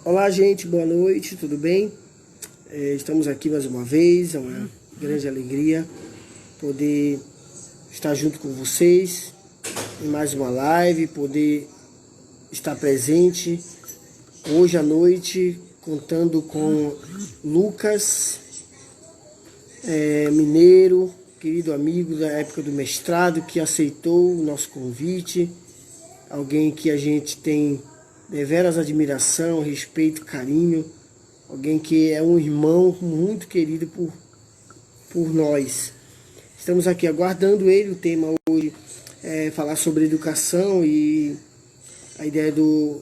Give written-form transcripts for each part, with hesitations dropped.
Olá, gente, boa noite, tudo bem? Estamos aqui mais uma vez, é uma grande alegria poder estar junto com vocês em mais uma live, poder estar presente hoje à noite, contando com Lucas, mineiro, querido amigo da época do mestrado, que aceitou o nosso convite, alguém que a gente tem deveras admiração, respeito, carinho, alguém que é um irmão muito querido por nós. Estamos aqui aguardando ele. O tema hoje é falar sobre educação e a ideia do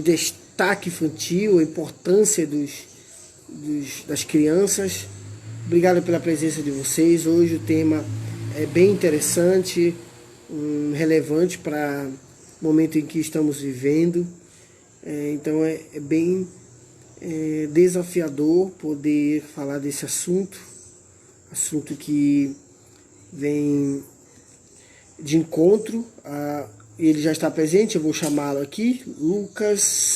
destaque infantil, a importância das crianças. Obrigado pela presença de vocês. Hoje o tema é bem interessante, relevante para o momento em que estamos vivendo. Então é bem desafiador poder falar desse assunto que vem de encontro. Ele já está presente, eu vou chamá-lo aqui, Lucas.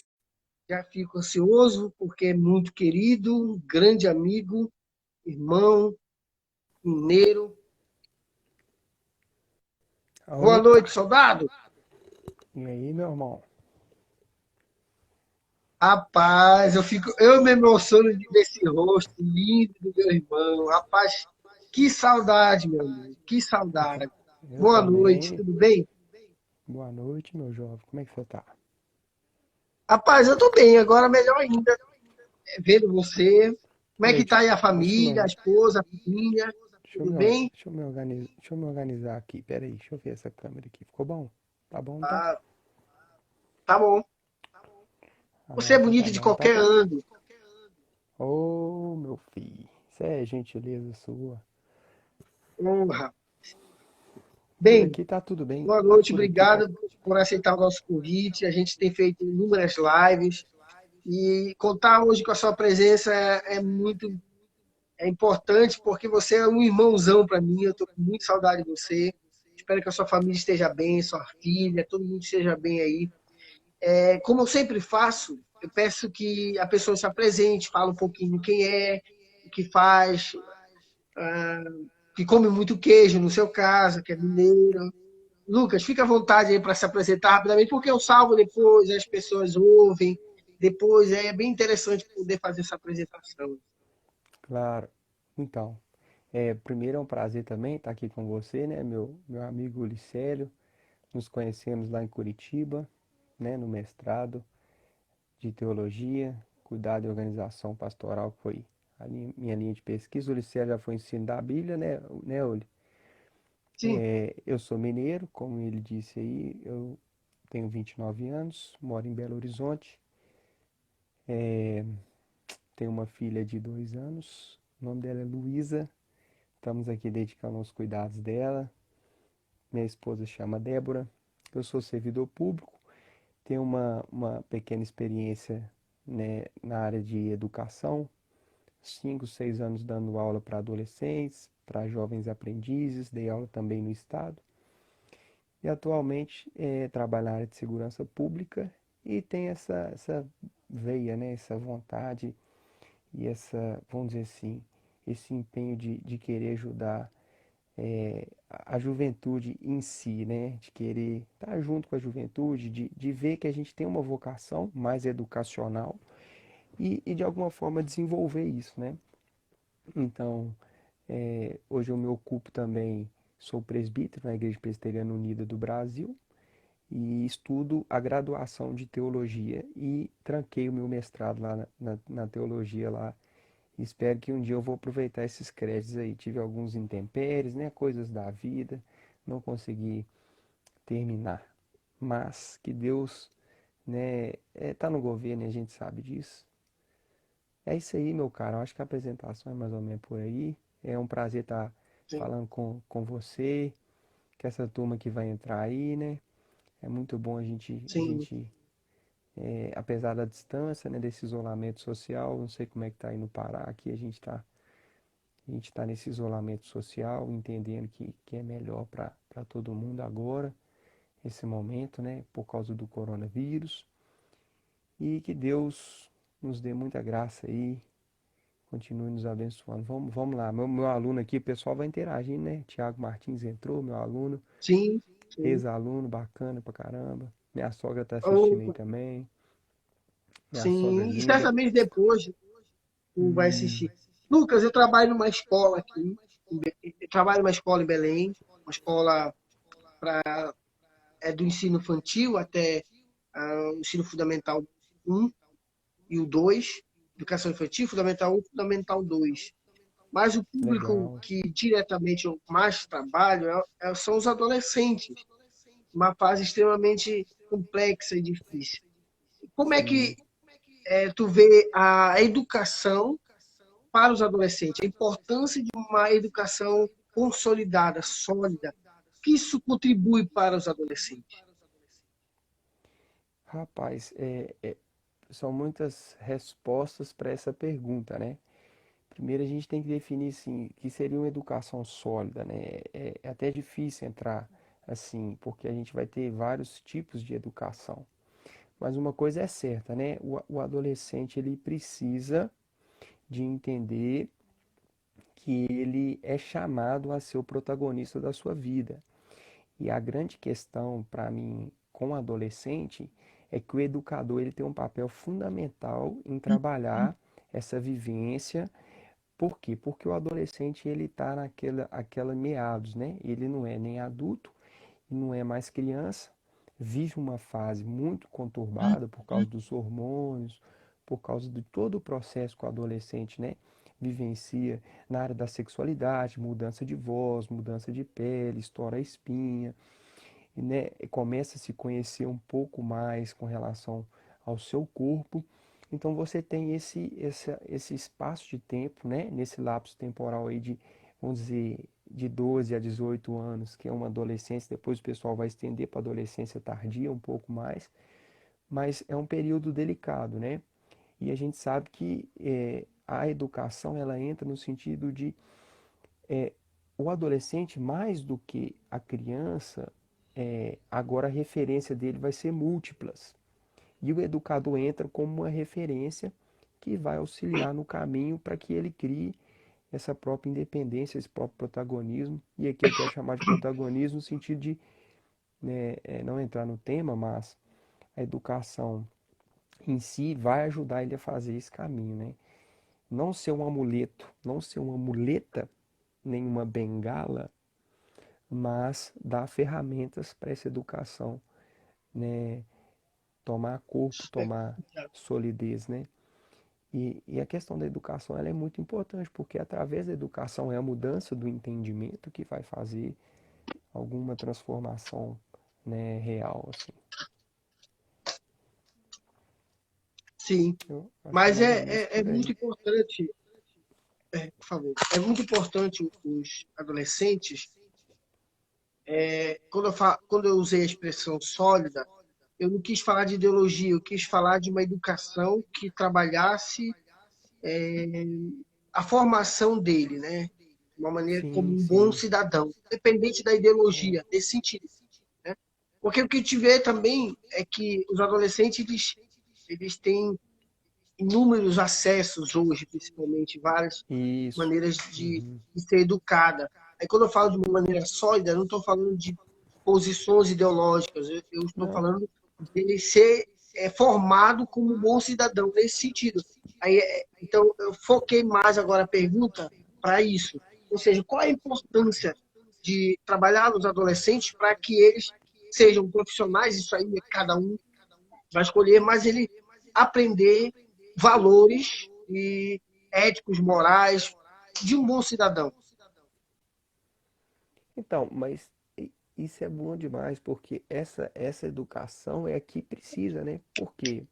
Já fico ansioso porque é muito querido, um grande amigo, irmão, mineiro. Boa Opa! noite, soldado. E aí, meu irmão? Rapaz, eu me emociono de ver esse rosto lindo do meu irmão. Rapaz, que saudade, meu amigo, que saudade. Eu Boa noite, também. tudo bem? Boa noite, meu jovem. Como é que você tá? Rapaz, eu tô bem, agora melhor ainda, vendo você. Como é Peraí, que tá aí a família, a esposa, a filhinha? Tudo bem? deixa eu me organizar aqui. Peraí, deixa eu ver essa câmera aqui. Ficou bom? Tá bom, então? Tá, tá bom. Você Ah, é então bonito tá de bom. Então qualquer tá. ângulo. Ô, meu filho. Isso é gentileza sua. Honra. Por Bem, aqui tá tudo bem. boa noite, Por aqui tá. obrigado por aceitar o nosso convite. A gente tem feito inúmeras lives e contar hoje com a sua presença é importante porque você é um irmãozão para mim. Eu estou com muita saudade de você. Espero que a sua família esteja bem, sua filha, todo mundo esteja bem aí. Como eu sempre faço, eu peço que a pessoa se apresente, fale um pouquinho quem é, o que faz, ah, que come muito queijo, no seu caso, que é mineiro. Lucas, fica à vontade aí para se apresentar rapidamente, porque eu salvo depois, as pessoas ouvem, depois é bem interessante poder fazer essa apresentação. Claro. Então, primeiro é um prazer também estar aqui com você, né, meu amigo Ulicélio. Nos conhecemos lá em Curitiba, né, no mestrado de teologia, cuidado e organização pastoral, que foi minha linha de pesquisa. O Liceu já foi ensino da Bíblia, né, Uli? Sim, Eu sou mineiro, como ele disse aí, eu tenho 29 anos, moro em Belo Horizonte, tenho uma filha de 2 anos, o nome dela é Luísa, estamos aqui dedicando aos cuidados dela. Minha esposa chama Débora, eu sou servidor público, tenho uma pequena experiência, né, na área de educação, 5, 6 anos dando aula para adolescentes, para jovens aprendizes, dei aula também no estado. E atualmente trabalho na área de segurança pública e tenho essa veia, né, essa vontade e vamos dizer assim, esse empenho de querer ajudar a juventude em si, né? De querer estar junto com a juventude, de ver que a gente tem uma vocação mais educacional e de alguma forma desenvolver isso, né? Então, hoje eu me ocupo também, sou presbítero na Igreja Presbiteriana Unida do Brasil e estudo a graduação de teologia e tranquei o meu mestrado lá na teologia lá. Espero que um dia eu vou aproveitar esses créditos aí. Tive alguns intempéries, né, coisas da vida, não consegui terminar. Mas que Deus, né, tá no governo e a gente sabe disso. É isso aí, meu cara. Eu acho que a apresentação é mais ou menos por aí. É um prazer estar sim, falando com você, com essa turma que vai entrar aí, né? É muito bom a sim. gente apesar da distância, né, desse isolamento social, não sei como é que tá aí no Pará, aqui a gente tá nesse isolamento social, entendendo que é melhor para todo mundo agora. esse momento, né, por causa do coronavírus. E que Deus nos dê muita graça aí, continue nos abençoando. Vamos lá, meu aluno aqui, o pessoal vai interagir, né? Tiago Martins entrou, meu aluno, Sim, sim. ex-aluno, bacana pra caramba. Minha sogra tá assistindo aí Opa, também. Minha sogra sim. E linda. certamente depois tu vai Hum, assistir. Lucas, eu trabalho numa escola aqui. Eu trabalho numa escola em Belém, uma escola do ensino infantil até o ensino fundamental um e o 2, educação infantil, fundamental 1, fundamental 2. Mas o público legal. que diretamente eu mais trabalho são os adolescentes, uma fase extremamente complexa e difícil. Como é que Sim. tu vê a educação para os adolescentes, a importância de uma educação consolidada, sólida, que isso contribui para os adolescentes? Rapaz, são muitas respostas para essa pergunta, né? Primeiro a gente tem que definir assim, que seria uma educação sólida, né? É até difícil entrar assim, porque a gente vai ter vários tipos de educação. Mas uma coisa é certa, né? O adolescente ele precisa de entender que ele é chamado a ser o protagonista da sua vida. E a grande questão para mim com o adolescente é que o educador ele tem um papel fundamental em trabalhar essa vivência. Por quê? Porque o adolescente ele está aquela meados, né? Ele não é nem adulto e não é mais criança, vive uma fase muito conturbada por causa dos hormônios, por causa de todo o processo que o adolescente, né, vivencia na área da sexualidade, mudança de voz, mudança de pele, estoura a espinha, e, né, começa a se conhecer um pouco mais com relação ao seu corpo. Então você tem esse espaço de tempo, né, nesse lapso temporal aí de, vamos dizer, de 12 a 18 anos, que é uma adolescência, depois o pessoal vai estender para adolescência tardia um pouco mais, mas é um período delicado, né? E a gente sabe que a educação ela entra no sentido de o adolescente, mais do que a criança, agora a referência dele vai ser múltiplas. E o educador entra como uma referência que vai auxiliar no caminho para que ele crie essa própria independência, esse próprio protagonismo. E aqui eu quero chamar de protagonismo no sentido de, né, não entrar no tema, mas a educação em si vai ajudar ele a fazer esse caminho, né? Não ser um amuleto, não ser uma muleta, nem uma bengala, mas dar ferramentas para essa educação, né, tomar corpo, tomar solidez, né? E a questão da educação ela é muito importante, porque através da educação é a mudança do entendimento que vai fazer alguma transformação, né, real, assim. Sim, Eu acho que é mas mais ou menos é por muito aí. importante, por favor, é muito importante os adolescentes, quando eu usei a expressão sólida, eu não quis falar de ideologia, eu quis falar de uma educação que trabalhasse a formação dele, né? De uma maneira como Sim, um bom sim. cidadão, independente da É, ideologia, nesse sentido, né? Porque o que a gente vê também é que os adolescentes eles têm inúmeros acessos hoje, principalmente, várias isso. maneiras Uhum. de ser educada. Aí, quando eu falo de uma maneira sólida, eu não estou falando de posições ideológicas, eu estou Não, falando de ele ser formado como um bom cidadão, nesse sentido. Aí, então, eu foquei mais agora a pergunta para isso. Ou seja, qual a importância de trabalhar nos adolescentes para que eles sejam profissionais, isso aí cada um vai escolher, mas ele aprender valores e éticos, morais de um bom cidadão. então, mas isso é bom demais, porque essa educação é a que precisa, né? Por quê?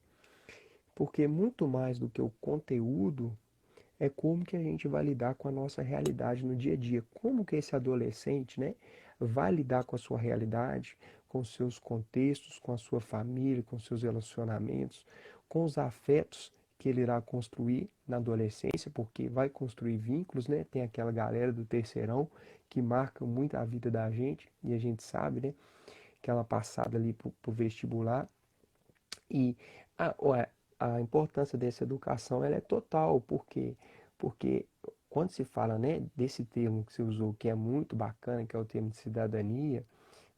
Porque muito mais do que o conteúdo, é como que a gente vai lidar com a nossa realidade no dia a dia. Como que esse adolescente, né, vai lidar com a sua realidade, com os seus contextos, com a sua família, com os seus relacionamentos, com os afetos que ele irá construir na adolescência, porque vai construir vínculos, né? Tem aquela galera do terceirão que marca muito a vida da gente, e a gente sabe, né, aquela passada ali para o vestibular. E ué, a importância dessa educação ela é total, porque quando se fala, né, desse termo que você usou, que é muito bacana, que é o termo de cidadania,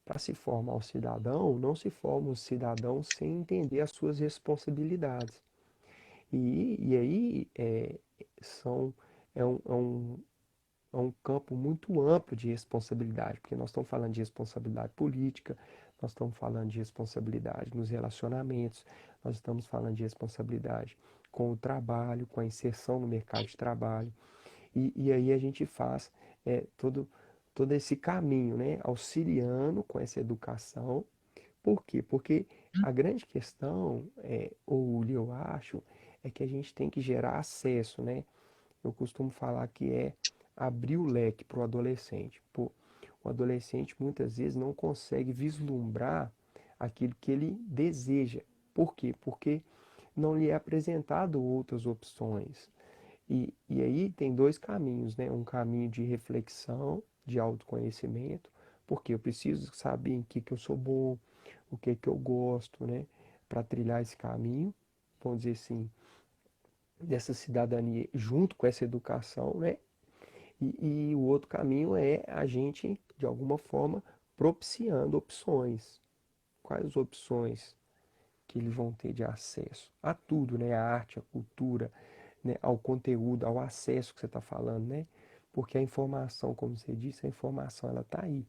para se formar um cidadão, não se forma um cidadão sem entender as suas responsabilidades. E aí são, é um campo muito amplo de responsabilidade, porque nós estamos falando de responsabilidade política, nós estamos falando de responsabilidade nos relacionamentos, nós estamos falando de responsabilidade com o trabalho, com a inserção no mercado de trabalho. E aí a gente faz todo esse caminho, né, auxiliando com essa educação. Por quê? Porque a grande questão, Uli, eu acho, é que a gente tem que gerar acesso, né? Eu costumo falar que é abrir o leque para o adolescente. Pô, o adolescente muitas vezes não consegue vislumbrar aquilo que ele deseja. Por quê? Porque não lhe é apresentado outras opções. E aí tem dois caminhos, né? Um caminho de reflexão, de autoconhecimento, porque eu preciso saber em que eu sou bom, o que eu gosto, né? Para trilhar esse caminho, vamos dizer assim, dessa cidadania junto com essa educação, né? E o outro caminho é a gente, de alguma forma, propiciando opções. Quais opções que eles vão ter de acesso a tudo, né? A arte, a cultura, né? Ao conteúdo, ao acesso que você está falando, né? Porque a informação, como você disse, a informação ela está aí.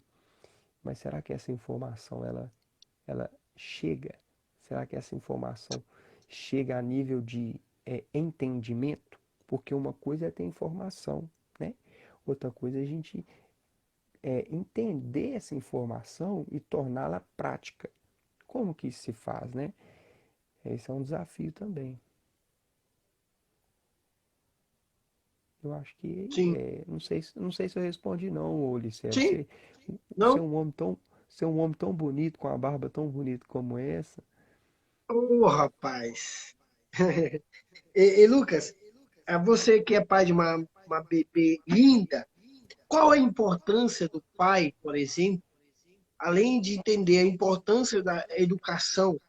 Mas será que essa informação ela chega? Será que essa informação chega a nível de entendimento? Porque uma coisa é ter informação, né? Outra coisa é a gente entender essa informação e torná-la prática. Como que isso se faz, né? Esse é um desafio também. Eu acho que, Sim, não sei se eu respondi não, Licério. sim, Você é não? um homem tão, você é um homem tão bonito, com a barba tão bonita como essa. Ô, rapaz. E, Lucas, você que é pai de uma bebê linda, qual a importância do pai, por exemplo, além de entender a importância da educação,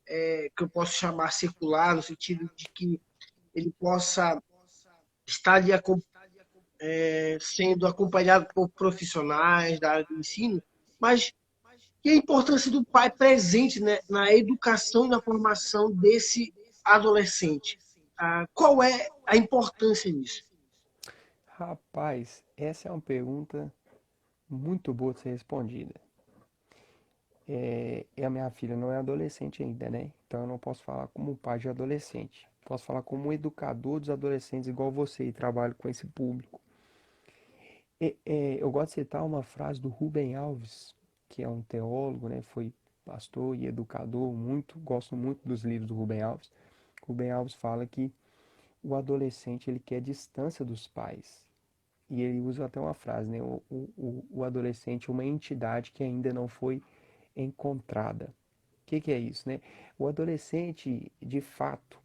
que eu posso chamar secular, no sentido de que ele possa estar ali sendo acompanhado por profissionais da área do ensino, mas e a importância do pai presente, né, na educação e na formação desse adolescente? Qual é a importância nisso? Rapaz, essa é uma pergunta muito boa de ser respondida. E a minha filha não é adolescente ainda, né? Então eu não posso falar como pai de adolescente. Posso falar como um educador dos adolescentes igual você e trabalho com esse público. Eu gosto de citar uma frase do Rubem Alves, que é um teólogo, né? Foi pastor e educador, gosto muito dos livros do Rubem Alves. Rubem Alves fala que o adolescente ele quer distância dos pais. E ele usa até uma frase, né? O adolescente é uma entidade que ainda não foi encontrada. O que é isso, né? O adolescente, de fato,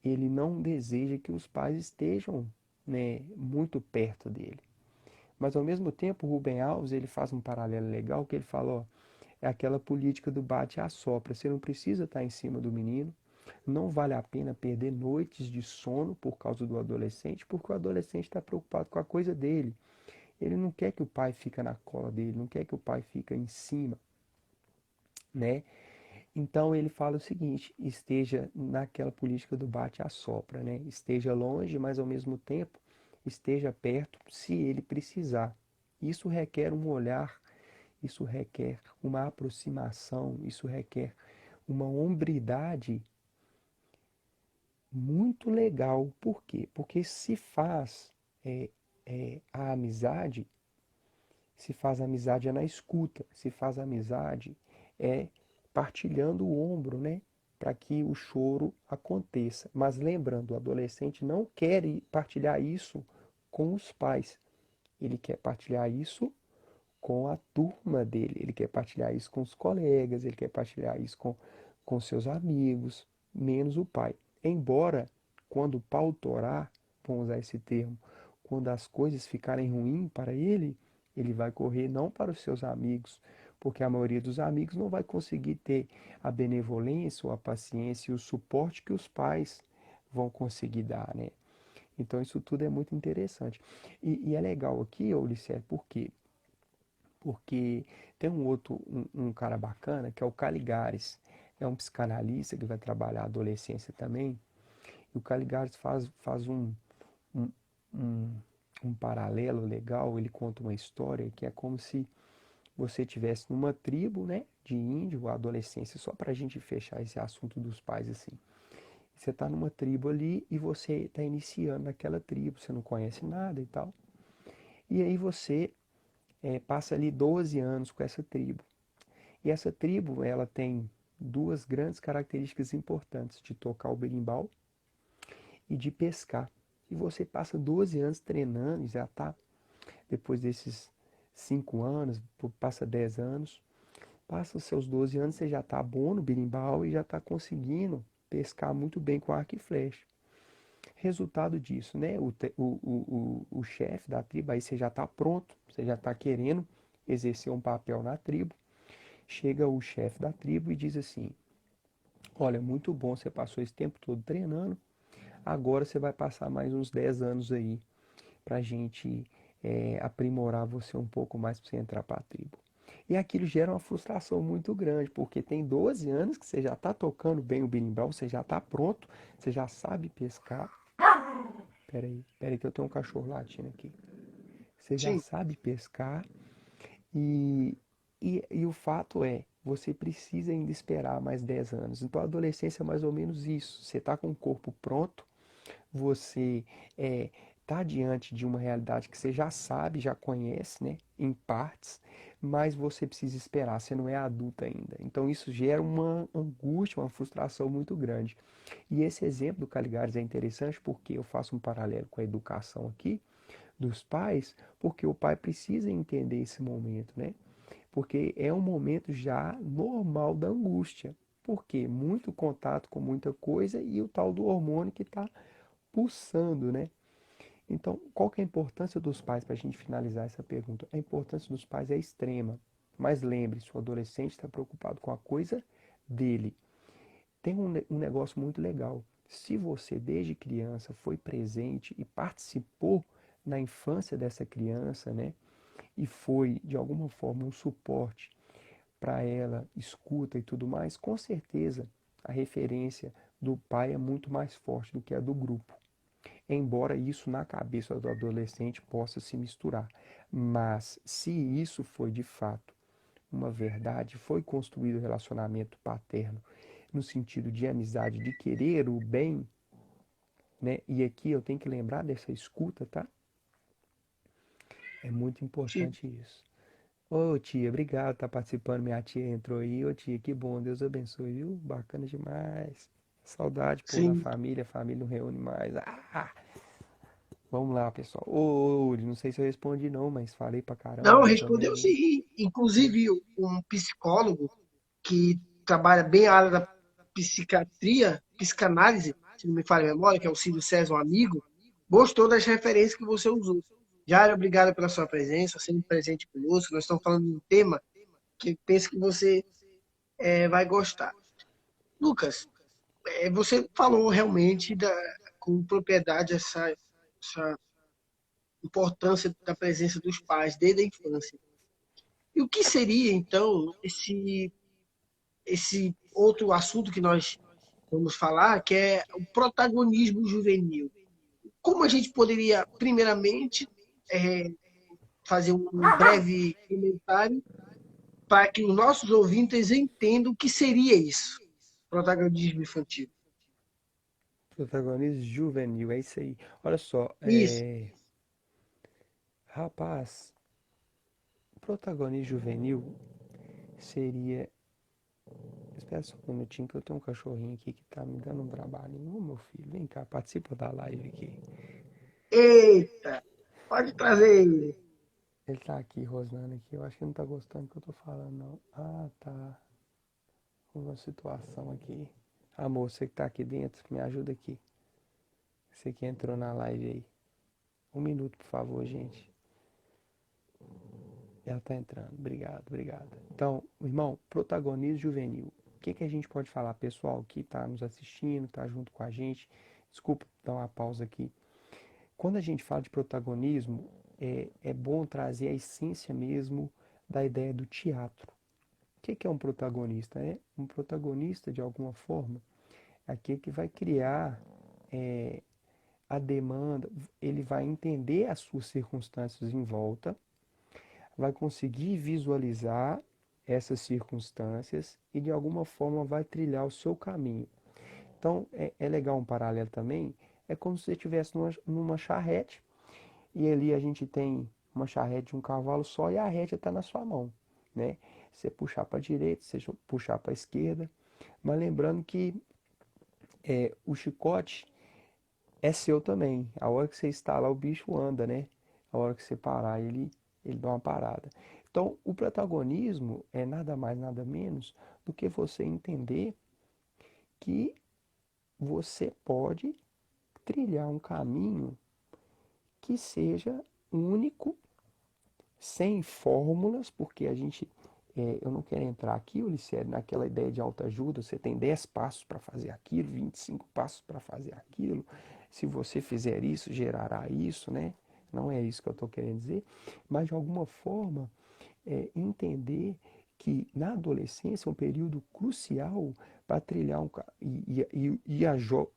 ele não deseja que os pais estejam, né, muito perto dele. Mas ao mesmo tempo, o Rubem Alves ele faz um paralelo legal que ele fala, ó, é aquela política do bate e assopra. Você não precisa estar em cima do menino, não vale a pena perder noites de sono por causa do adolescente, porque o adolescente está preocupado com a coisa dele. Ele não quer que o pai fique na cola dele, não quer que o pai fique em cima, né? Então ele fala o seguinte: esteja naquela política do bate e assopra, né? Esteja longe, mas ao mesmo tempo esteja perto se ele precisar. Isso requer um olhar, isso requer uma aproximação, isso requer uma hombridade muito legal. Por quê? Porque é, a amizade, se faz amizade é na escuta, se faz amizade é partilhando o ombro, né? Para que o choro aconteça. Mas lembrando, o adolescente não quer partilhar isso com os pais. Ele quer partilhar isso com a turma dele, ele quer partilhar isso com os colegas, ele quer partilhar isso com seus amigos, menos o pai. Embora, quando o pau torar, vamos usar esse termo, quando as coisas ficarem ruins para ele, ele vai correr não para os seus amigos, porque a maioria dos amigos não vai conseguir ter a benevolência ou a paciência e o suporte que os pais vão conseguir dar, né? Então isso tudo é muito interessante. E é legal aqui, Ulisses, por quê? Porque tem um cara bacana que é o Caligares. É um psicanalista que vai trabalhar a adolescência também. E o Caligares faz um, um, um paralelo legal. Ele conta uma história que é como se você tivesse numa tribo, né, de índio, a adolescência, só para a gente fechar esse assunto dos pais assim. Você está numa tribo ali e você está iniciando naquela tribo, você não conhece nada e tal. E aí você passa ali 12 anos com essa tribo. E essa tribo, ela tem duas grandes características importantes, de tocar o berimbau e de pescar. E você passa 12 anos treinando, e já está, depois desses 5 anos, passa 10 anos, passa os seus 12 anos, você já está bom no berimbau e já está conseguindo pescar muito bem com arco e flecha. Resultado disso, né? O chefe da tribo, aí você já está pronto, você já está querendo exercer um papel na tribo. Chega o chefe da tribo e diz assim: olha, muito bom, você passou esse tempo todo treinando, agora você vai passar mais uns 10 anos aí pra gente aprimorar você um pouco mais para você entrar para a tribo. E aquilo gera uma frustração muito grande, porque tem 12 anos que você já está tocando bem o berimbau, você já está pronto, você já sabe pescar. Peraí que eu tenho um cachorro latindo aqui. Você já Sim, sabe pescar e, e o fato é, você precisa ainda esperar mais 10 anos. Então a adolescência é mais ou menos isso. Você está com o corpo pronto, você está diante de uma realidade que você já sabe, já conhece, né, em partes, mas você precisa esperar, você não é adulta ainda. Então isso gera uma angústia, uma frustração muito grande. E esse exemplo do Caligares é interessante porque eu faço um paralelo com a educação aqui dos pais, porque o pai precisa entender esse momento, né? Porque é um momento já normal da angústia. Porque muito contato com muita coisa e o tal do hormônio que está pulsando, né? Então, qual que é a importância dos pais para a gente finalizar essa pergunta? A importância dos pais é extrema. Mas lembre-se, o adolescente está preocupado com a coisa dele. Tem um negócio muito legal. Se você, desde criança, foi presente e participou na infância dessa criança, né? E foi, de alguma forma, um suporte para ela, escuta e tudo mais, com certeza a referência do pai é muito mais forte do que a do grupo. Embora isso na cabeça do adolescente possa se misturar. Mas se isso foi de fato uma verdade, foi construído o relacionamento paterno no sentido de amizade, de querer o bem, né? E aqui eu tenho que lembrar dessa escuta, tá? É muito sim, importante isso. Ô tia, obrigado por estar participando. Minha tia entrou aí. Ô tia, que bom. Deus abençoe, viu? Bacana demais. Saudade, pô, da sim. família. A família não reúne mais. Ah, vamos lá, pessoal. Ô, não sei se eu respondi não, mas falei pra caramba, Não, mais ou respondeu menos, né? sim. Inclusive, um psicólogo que trabalha bem a área da psiquiatria, psicanálise, se não me falha a memória, que é o Cílio César, um amigo, gostou das referências que você usou. Jário, obrigado pela sua presença, sendo presente conosco. Nós estamos falando de um tema que eu penso que você vai gostar. Lucas, você falou realmente com propriedade essa importância da presença dos pais desde a infância. E o que seria, então, esse outro assunto que nós vamos falar, que é o protagonismo juvenil? Como a gente poderia, primeiramente, é, fazer um breve comentário para que os nossos ouvintes entendam o que seria isso, protagonismo infantil? Protagonismo juvenil, é isso aí. Olha só, Isso. rapaz, protagonismo juvenil seria. Espera só um minutinho que eu tenho um cachorrinho aqui que tá me dando um trabalhinho. Ô meu filho, vem cá, participa da live aqui. Eita, pode trazer ele. Ele tá aqui rosnando aqui, eu acho que não tá gostando do que eu tô falando, não. Ah, tá. Uma situação aqui. Amor, você que tá aqui dentro, me ajuda aqui. Você que entrou na live aí. Um minuto, por favor, gente. Ela tá entrando. Obrigado, obrigado. Então, irmão, protagonismo juvenil. O que que a gente pode falar, pessoal, que está nos assistindo, está junto com a gente? Desculpa dar uma pausa aqui. Quando a gente fala de protagonismo, é bom trazer a essência mesmo da ideia do teatro. O que que é um protagonista? É um protagonista, de alguma forma, é aquele que vai criar é, a demanda, ele vai entender as suas circunstâncias em volta, vai conseguir visualizar essas circunstâncias e de alguma forma vai trilhar o seu caminho. Então é legal um paralelo também, é como se você estivesse numa charrete e ali a gente tem uma charrete de um cavalo só e a rédea está na sua mão, né? Você puxar para a direita, você puxar para a esquerda, mas lembrando que o chicote é seu também. A hora que você instala o bicho anda, né? A hora que você parar, ele dá uma parada. Então, o protagonismo é nada mais, nada menos do que você entender que você pode trilhar um caminho que seja único, sem fórmulas, porque eu não quero entrar aqui, Ulisses, naquela ideia de autoajuda, você tem 10 passos para fazer aquilo, 25 passos para fazer aquilo, se você fizer isso, gerará isso, né? Não é isso que eu estou querendo dizer, mas de alguma forma entender que na adolescência é um período crucial para trilhar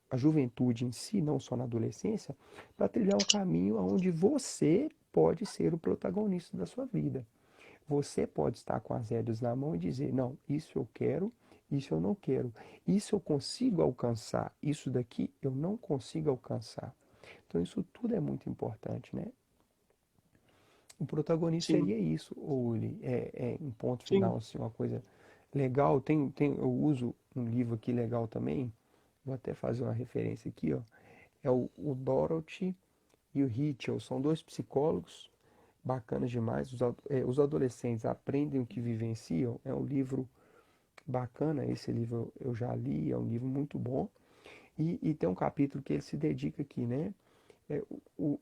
a juventude em si, não só na adolescência, para trilhar um caminho onde você pode ser o protagonista da sua vida. Você pode estar com as rédeas na mão e dizer, não, isso eu quero, isso eu não quero. Isso eu consigo alcançar, isso daqui eu não consigo alcançar. Então isso tudo é muito importante, né? O protagonista Sim, seria isso, ou ele um ponto sim. final, assim, uma coisa legal. Eu uso um livro aqui legal também, vou até fazer uma referência aqui, ó. É o Dorothy e o Hitchell, são dois psicólogos bacanas demais. Os adolescentes aprendem o que vivenciam. É um livro bacana, esse livro eu já li, é um livro muito bom. E tem um capítulo que ele se dedica aqui, né? É, o,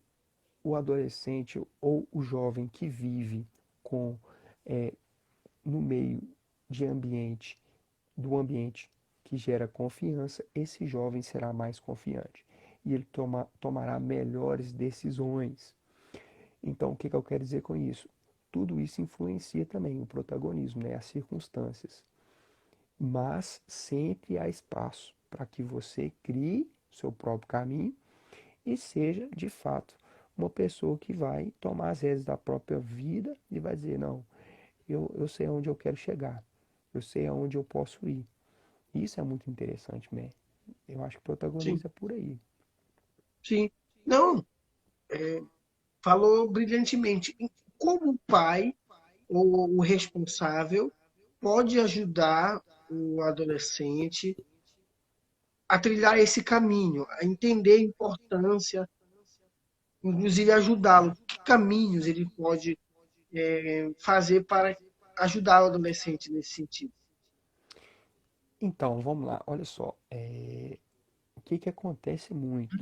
o adolescente ou o jovem que vive com é, no meio de ambiente, do ambiente que gera confiança, esse jovem será mais confiante e ele tomará melhores decisões. Então, o que eu quero dizer com isso? Tudo isso influencia também o protagonismo, né? As circunstâncias. Mas sempre há espaço para que você crie seu próprio caminho e seja, de fato, uma pessoa que vai tomar as rédeas da própria vida e vai dizer, não, eu sei aonde eu quero chegar, eu sei aonde eu posso ir. Isso é muito interessante, né? Eu acho que o Sim, protagonista é por aí. sim. Não, falou brilhantemente. E como o pai ou o responsável pode ajudar o adolescente a trilhar esse caminho, a entender a importância, inclusive ajudá-lo. Que caminhos ele pode fazer para ajudar o adolescente nesse sentido? Então, vamos lá, olha só, o que que acontece muito?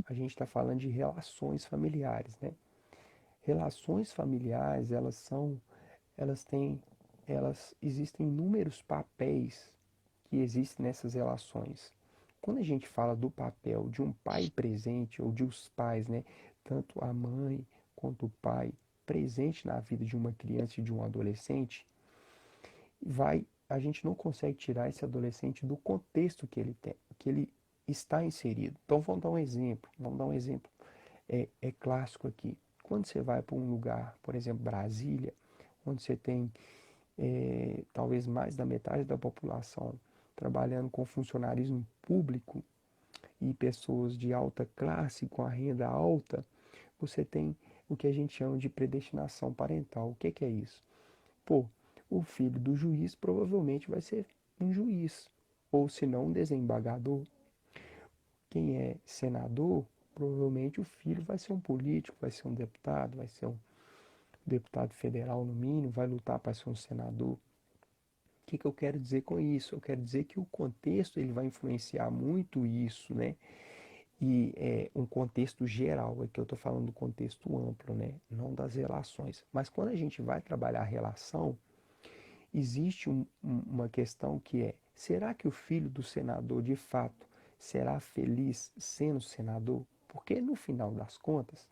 A gente está falando de relações familiares, né? Relações familiares, elas têm, elas existem inúmeros papéis que existem nessas relações. Quando a gente fala do papel de um pai presente ou de os pais, né, tanto a mãe quanto o pai presente na vida de uma criança e de um adolescente, a gente não consegue tirar esse adolescente do contexto que ele tem, que ele está inserido. Então vamos dar um exemplo é clássico aqui. Quando você vai para um lugar, por exemplo, Brasília, onde você tem talvez mais da metade da população trabalhando com funcionarismo público e pessoas de alta classe com a renda alta, você tem o que a gente chama de predestinação parental. O que que é isso? Pô, o filho do juiz provavelmente vai ser um juiz, ou se não um desembargador. Quem é senador, provavelmente o filho vai ser um político, vai ser um deputado, vai ser um deputado federal no mínimo, vai lutar para ser um senador. O que que eu quero dizer com isso? Eu quero dizer que o contexto ele vai influenciar muito isso, né? e um contexto geral, aqui eu estou falando do contexto amplo, né? Não das relações. Mas quando a gente vai trabalhar a relação, existe uma questão que é: será que o filho do senador de fato será feliz sendo senador? Porque no final das contas,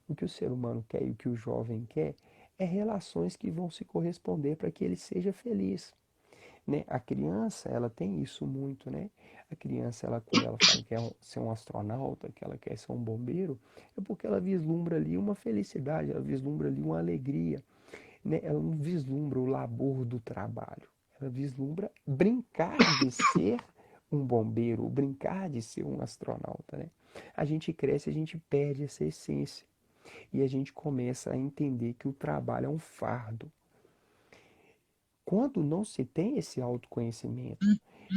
o que o ser humano quer e o que o jovem quer é relações que vão se corresponder para que ele seja feliz, né? A criança, ela tem isso muito, né? A criança, ela, quando ela fala que quer ser um astronauta, que ela quer ser um bombeiro, é porque ela vislumbra ali uma felicidade, ela vislumbra ali uma alegria, né? Ela não vislumbra o labor do trabalho, ela vislumbra brincar de ser um bombeiro, brincar de ser um astronauta, né? A gente cresce, a gente perde essa essência e a gente começa a entender que o trabalho é um fardo. Quando não se tem esse autoconhecimento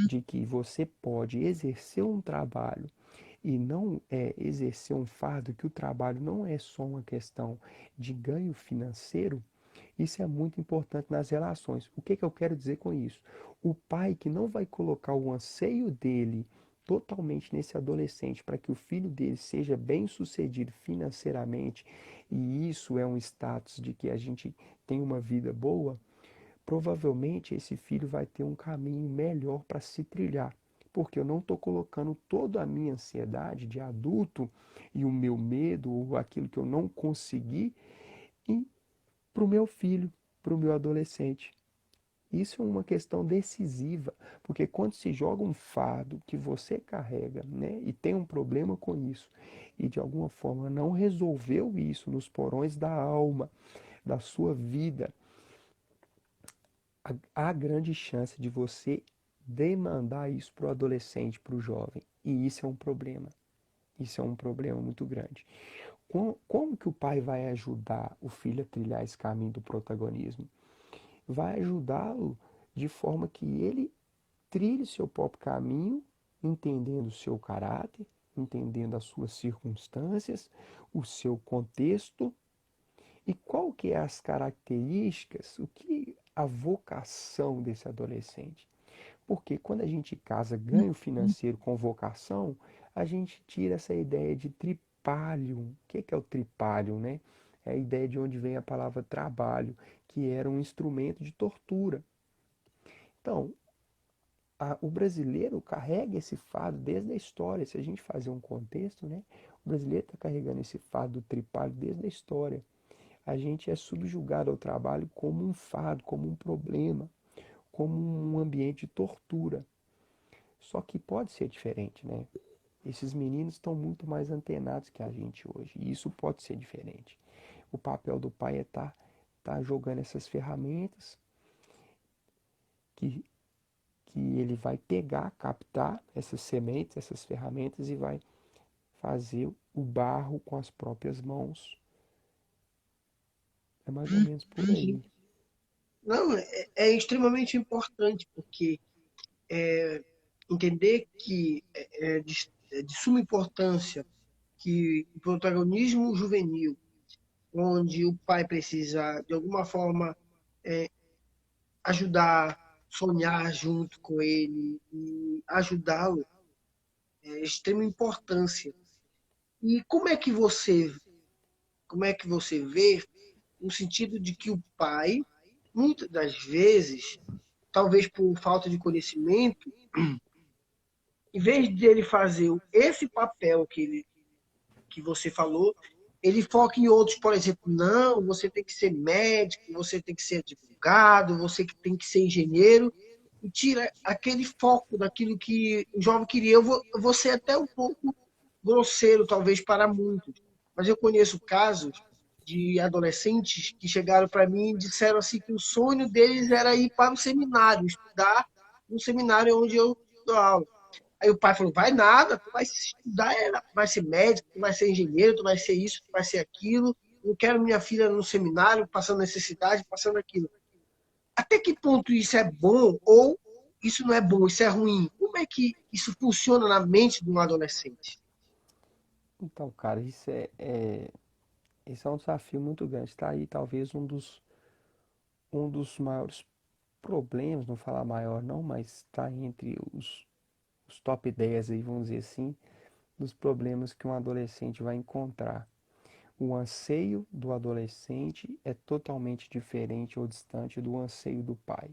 de que você pode exercer um trabalho e não exercer um fardo, que o trabalho não é só uma questão de ganho financeiro, isso é muito importante nas relações. O que eu quero dizer com isso? O pai que não vai colocar o anseio dele totalmente nesse adolescente para que o filho dele seja bem sucedido financeiramente, e isso é um status de que a gente tem uma vida boa, provavelmente esse filho vai ter um caminho melhor para se trilhar. Porque eu não estou colocando toda a minha ansiedade de adulto e o meu medo ou aquilo que eu não consegui para o meu filho, para o meu adolescente. Isso é uma questão decisiva, porque quando se joga um fardo que você carrega, né, e tem um problema com isso, e de alguma forma não resolveu isso nos porões da alma, da sua vida, há grande chance de você demandar isso para o adolescente, para o jovem. E isso é um problema. Isso é um problema muito grande. Como que o pai vai ajudar o filho a trilhar esse caminho do protagonismo? Vai ajudá-lo de forma que ele trilhe seu próprio caminho, entendendo o seu caráter, entendendo as suas circunstâncias, o seu contexto e qual que é as características, o que a vocação desse adolescente. Porque quando a gente casa ganho financeiro com vocação, a gente tira essa ideia de tripalium. O que é o tripalium, né? É a ideia de onde vem a palavra trabalho, que era um instrumento de tortura. Então, o brasileiro carrega esse fardo desde a história. Se a gente fazer um contexto, né? O brasileiro está carregando esse fardo do tripalho desde a história. A gente é subjugado ao trabalho como um fardo, como um problema, como um ambiente de tortura. Só que pode ser diferente, né? Esses meninos estão muito mais antenados que a gente hoje, e isso pode ser diferente. O papel do pai é tá jogando essas ferramentas que, que ele vai pegar, captar essas sementes, essas ferramentas e vai fazer o barro com as próprias mãos. É mais ou menos por Entendi. aí. Não, é extremamente importante, porque entender que é de suma importância que o protagonismo juvenil, onde o pai precisa, de alguma forma, ajudar, sonhar junto com ele e ajudá-lo, é de extrema importância. E como é que você vê no sentido de que o pai, muitas das vezes, talvez por falta de conhecimento, em vez de ele fazer esse papel que você falou, ele foca em outros, por exemplo, não, você tem que ser médico, você tem que ser advogado, você que tem que ser engenheiro, e tira aquele foco daquilo que o jovem queria. Eu vou ser até um pouco grosseiro, talvez, para muitos, mas eu conheço casos de adolescentes que chegaram para mim e disseram assim que o sonho deles era ir para o seminário, estudar no seminário onde eu dou aula. Aí o pai falou: vai nada, tu vai estudar, vai ser médico, tu vai ser engenheiro, tu vai ser isso, tu vai ser aquilo. Não quero minha filha no seminário, passando necessidade, passando aquilo. Até que ponto isso é bom ou isso não é bom, isso é ruim? Como é que isso funciona na mente de um adolescente? Então, cara, esse é um desafio muito grande. Está aí talvez um dos maiores problemas, não falar maior não, mas está entre os top 10 aí, vamos dizer assim, dos problemas que um adolescente vai encontrar. O anseio do adolescente é totalmente diferente ou distante do anseio do pai.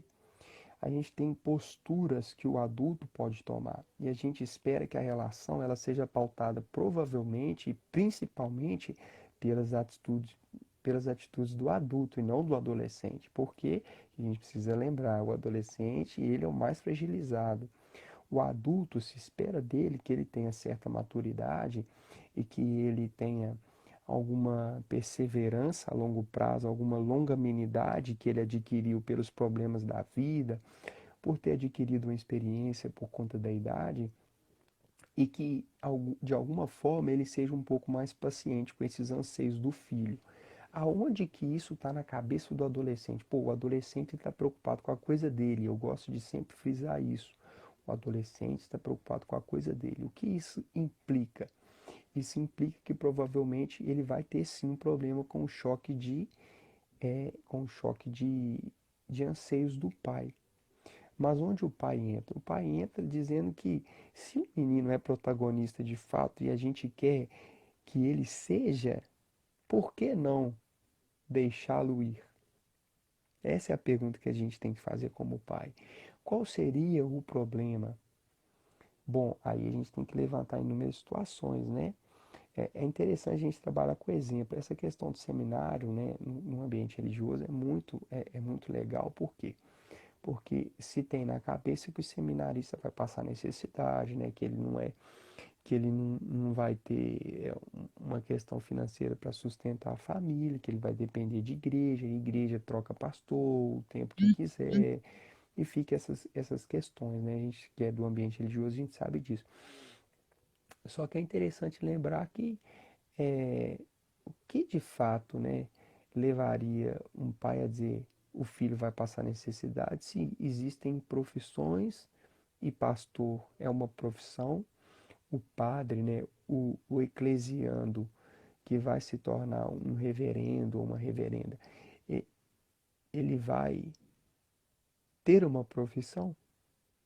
A gente tem posturas que o adulto pode tomar e a gente espera que a relação ela seja pautada provavelmente e principalmente pelas atitudes, pelas atitudes do adulto e não do adolescente, porque a gente precisa lembrar, o adolescente ele é o mais fragilizado. O adulto se espera dele que ele tenha certa maturidade e que ele tenha alguma perseverança a longo prazo, alguma longanimidade que ele adquiriu pelos problemas da vida, por ter adquirido uma experiência por conta da idade, e que de alguma forma ele seja um pouco mais paciente com esses anseios do filho. Aonde que isso está na cabeça do adolescente? Pô, o adolescente está preocupado com a coisa dele. Eu gosto de sempre frisar isso. O adolescente está preocupado com a coisa dele. O que isso implica? Isso implica que provavelmente ele vai ter sim um problema com o choque de anseios do pai. Mas onde o pai entra? O pai entra dizendo que se o menino é protagonista de fato e a gente quer que ele seja, por que não deixá-lo ir? Essa é a pergunta que a gente tem que fazer como pai. Qual seria o problema? Bom, aí a gente tem que levantar inúmeras situações, né? É interessante a gente trabalhar com exemplo. Essa questão do seminário, né, no ambiente religioso é muito legal. Por quê? Porque se tem na cabeça que o seminarista vai passar necessidade, né, que ele não vai ter uma questão financeira para sustentar a família, que ele vai depender de igreja, a igreja troca pastor o tempo que quiser, e fica essas questões, né? A gente que é do ambiente religioso, a gente sabe disso. Só que é interessante lembrar que é, o que de fato, né, levaria um pai a dizer o filho vai passar necessidade se existem profissões e pastor é uma profissão, o padre, né, o eclesiando que vai se tornar um reverendo ou uma reverenda, ele vai ter uma profissão?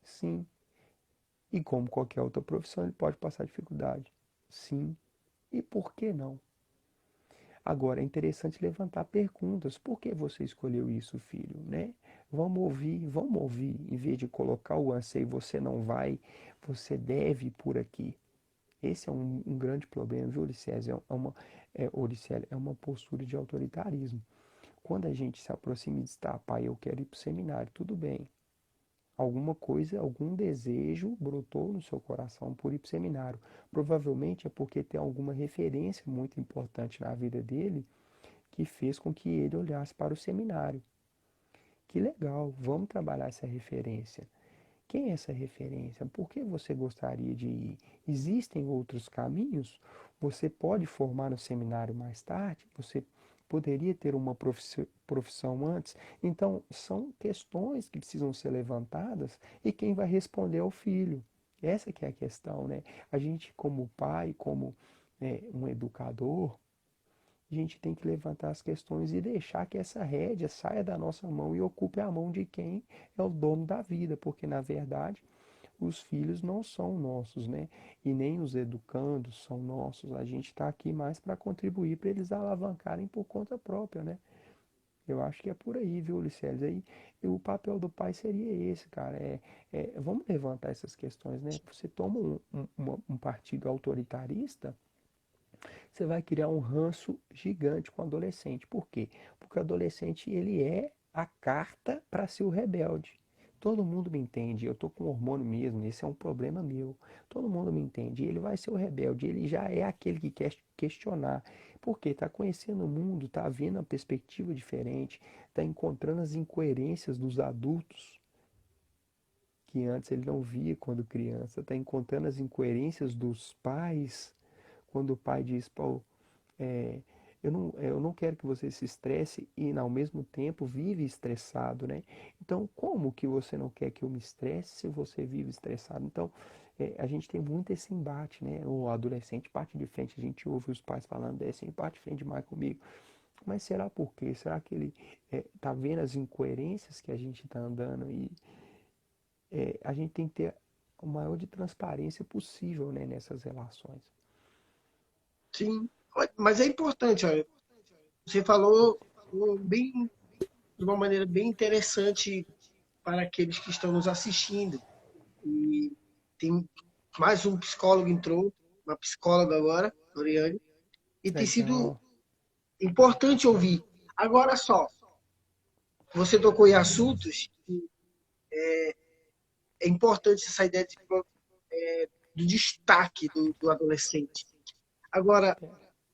Sim. E como qualquer outra profissão, ele pode passar dificuldade? Sim. E por que não? Agora, é interessante levantar perguntas. Por que você escolheu isso, filho? Né? Vamos ouvir. Em vez de colocar o anseio, você não vai, você deve ir por aqui. Esse é um grande problema, viu, Ulisses? Ulisses, é uma postura de autoritarismo. Quando a gente se aproxima e diz, tá, pai, eu quero ir para o seminário, tudo bem. Alguma coisa, algum desejo brotou no seu coração por ir para o seminário. Provavelmente é porque tem alguma referência muito importante na vida dele que fez com que ele olhasse para o seminário. Que legal, vamos trabalhar essa referência. Quem é essa referência? Por que você gostaria de ir? Existem outros caminhos? Você pode formar no seminário mais tarde? Você poderia ter uma profissão antes? Então, são questões que precisam ser levantadas e quem vai responder é o filho. Essa que é a questão, né? A gente, como pai, como um educador, a gente tem que levantar as questões e deixar que essa rédea saia da nossa mão e ocupe a mão de quem é o dono da vida, porque na verdade os filhos não são nossos, né? E nem os educandos são nossos. A gente está aqui mais para contribuir para eles alavancarem por conta própria, né? Eu acho que é por aí, viu, Ulisses? Aí o papel do pai seria esse, cara. Vamos levantar essas questões, né? Você toma um partido autoritarista, você vai criar um ranço gigante com o adolescente. Por quê? Porque o adolescente ele é a carta para ser o rebelde. Todo mundo me entende, eu tô com hormônio mesmo, esse é um problema meu. Todo mundo me entende, ele vai ser o rebelde, ele já é aquele que quer questionar. Porque está conhecendo o mundo, está vendo uma perspectiva diferente, está encontrando as incoerências dos adultos que antes ele não via quando criança, está encontrando as incoerências dos pais, quando o pai diz, pô, é, eu não quero que você se estresse e ao mesmo tempo vive estressado, né? Então, como que você não quer que eu me estresse se você vive estressado? Então, a gente tem muito esse embate, né? O adolescente parte de frente, a gente ouve os pais falando assim, parte de frente demais comigo. Mas será por quê? Será que ele tá vendo as incoerências que a gente está andando e a gente tem que ter o maior de transparência possível, né, nessas relações. Sim, mas é importante, olha, você falou bem, de uma maneira bem interessante para aqueles que estão nos assistindo. E tem mais um psicólogo entrou, uma psicóloga agora, Oriane, e tem sido Legal. importante ouvir. Agora só, você tocou em assuntos que é importante essa ideia do destaque do adolescente. Agora,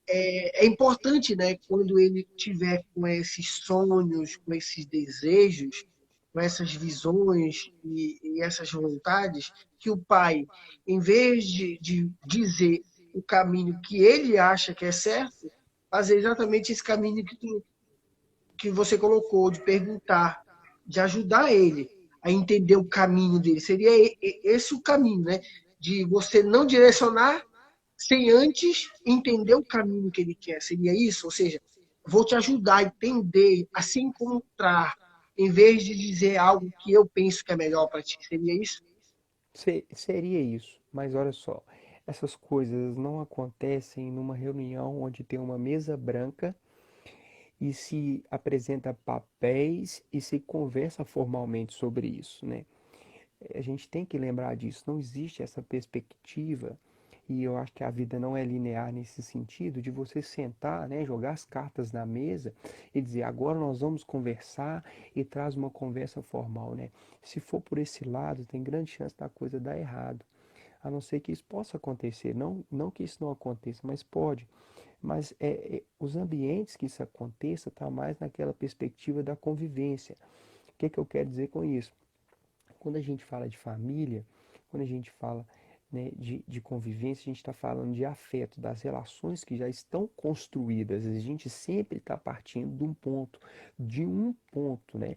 é importante, né, quando ele tiver com esses sonhos, com esses desejos, com essas visões e essas vontades, que o pai, em vez de dizer o caminho que ele acha que é certo, fazer exatamente esse caminho que você colocou, de perguntar, de ajudar ele a entender o caminho dele. Seria esse o caminho, né? De você não direcionar sem antes entender o caminho que ele quer. Seria isso? Ou seja, vou te ajudar a entender, a se encontrar, em vez de dizer algo que eu penso que é melhor para ti. Seria isso? Seria isso, mas olha só, essas coisas não acontecem numa reunião onde tem uma mesa branca e se apresenta papéis e se conversa formalmente sobre isso, né? A gente tem que lembrar disso, não existe essa perspectiva, e eu acho que a vida não é linear nesse sentido, de você sentar, né, jogar as cartas na mesa e dizer, agora nós vamos conversar e traz uma conversa formal, né? Se for por esse lado, tem grande chance da coisa dar errado. A não ser que isso possa acontecer, não que isso não aconteça, mas pode. Mas os ambientes que isso aconteça está mais naquela perspectiva da convivência. O que eu quero dizer com isso? Quando a gente fala de família, quando a gente fala, né, de convivência, a gente está falando de afeto, das relações que já estão construídas. A gente sempre está partindo de um ponto, né?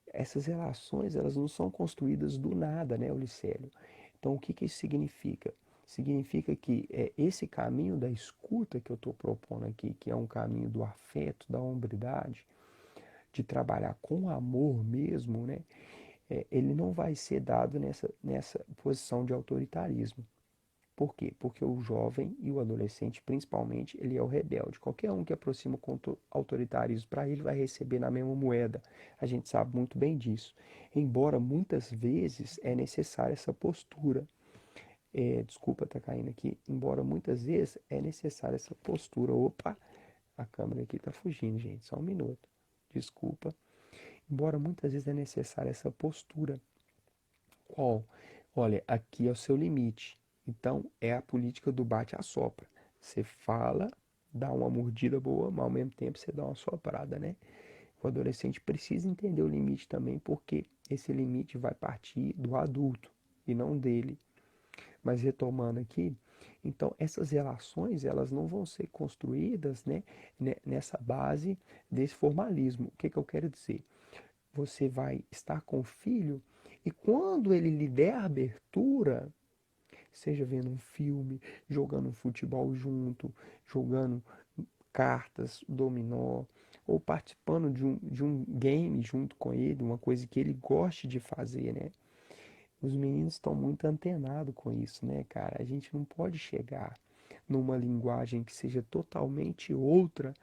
Essas relações, elas não são construídas do nada, né, Ulicélio? Então, o que que isso significa? Significa que esse caminho da escuta que eu estou propondo aqui, que é um caminho do afeto, da hombridade, de trabalhar com amor mesmo, né? Ele não vai ser dado nessa posição de autoritarismo. Por quê? Porque o jovem e o adolescente, principalmente, ele é o rebelde. Qualquer um que aproxima com autoritarismo para ele vai receber na mesma moeda. A gente sabe muito bem disso. Embora muitas vezes é necessária essa postura. Desculpa, tá caindo aqui. Embora muitas vezes é necessária essa postura. Opa, a câmera aqui tá fugindo, gente. Só um minuto. Desculpa. Embora muitas vezes é necessária essa postura. Qual? Olha, aqui é o seu limite. Então, é a política do bate-a-sopra. Você fala, dá uma mordida boa, mas ao mesmo tempo você dá uma soprada, né? O adolescente precisa entender o limite também, porque esse limite vai partir do adulto e não dele. Mas retomando aqui, então essas relações elas não vão ser construídas, né, nessa base desse formalismo. O que que eu quero dizer? Você vai estar com o filho e quando ele lhe der abertura, seja vendo um filme, jogando um futebol junto, jogando cartas, dominó, ou participando de um game junto com ele, uma coisa que ele goste de fazer, né? Os meninos estão muito antenados com isso, né, cara? A gente não pode chegar numa linguagem que seja totalmente outra,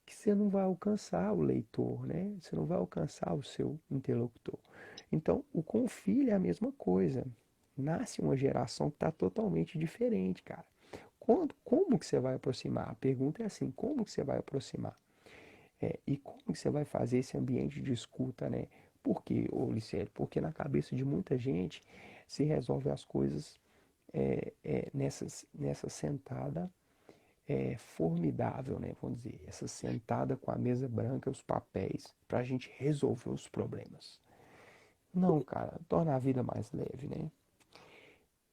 que você não vai alcançar o leitor, né? Você não vai alcançar o seu interlocutor. Então, o com o filho é a mesma coisa. Nasce uma geração que está totalmente diferente, cara. Como que você vai aproximar? A pergunta é assim, como que você vai aproximar? E como que você vai fazer esse ambiente de escuta, né? Por quê, ô Licério? Porque na cabeça de muita gente se resolve as coisas nessa sentada formidável, né? Vamos dizer, essa sentada com a mesa branca, os papéis, para a gente resolver os problemas. Não, cara, torna a vida mais leve, né?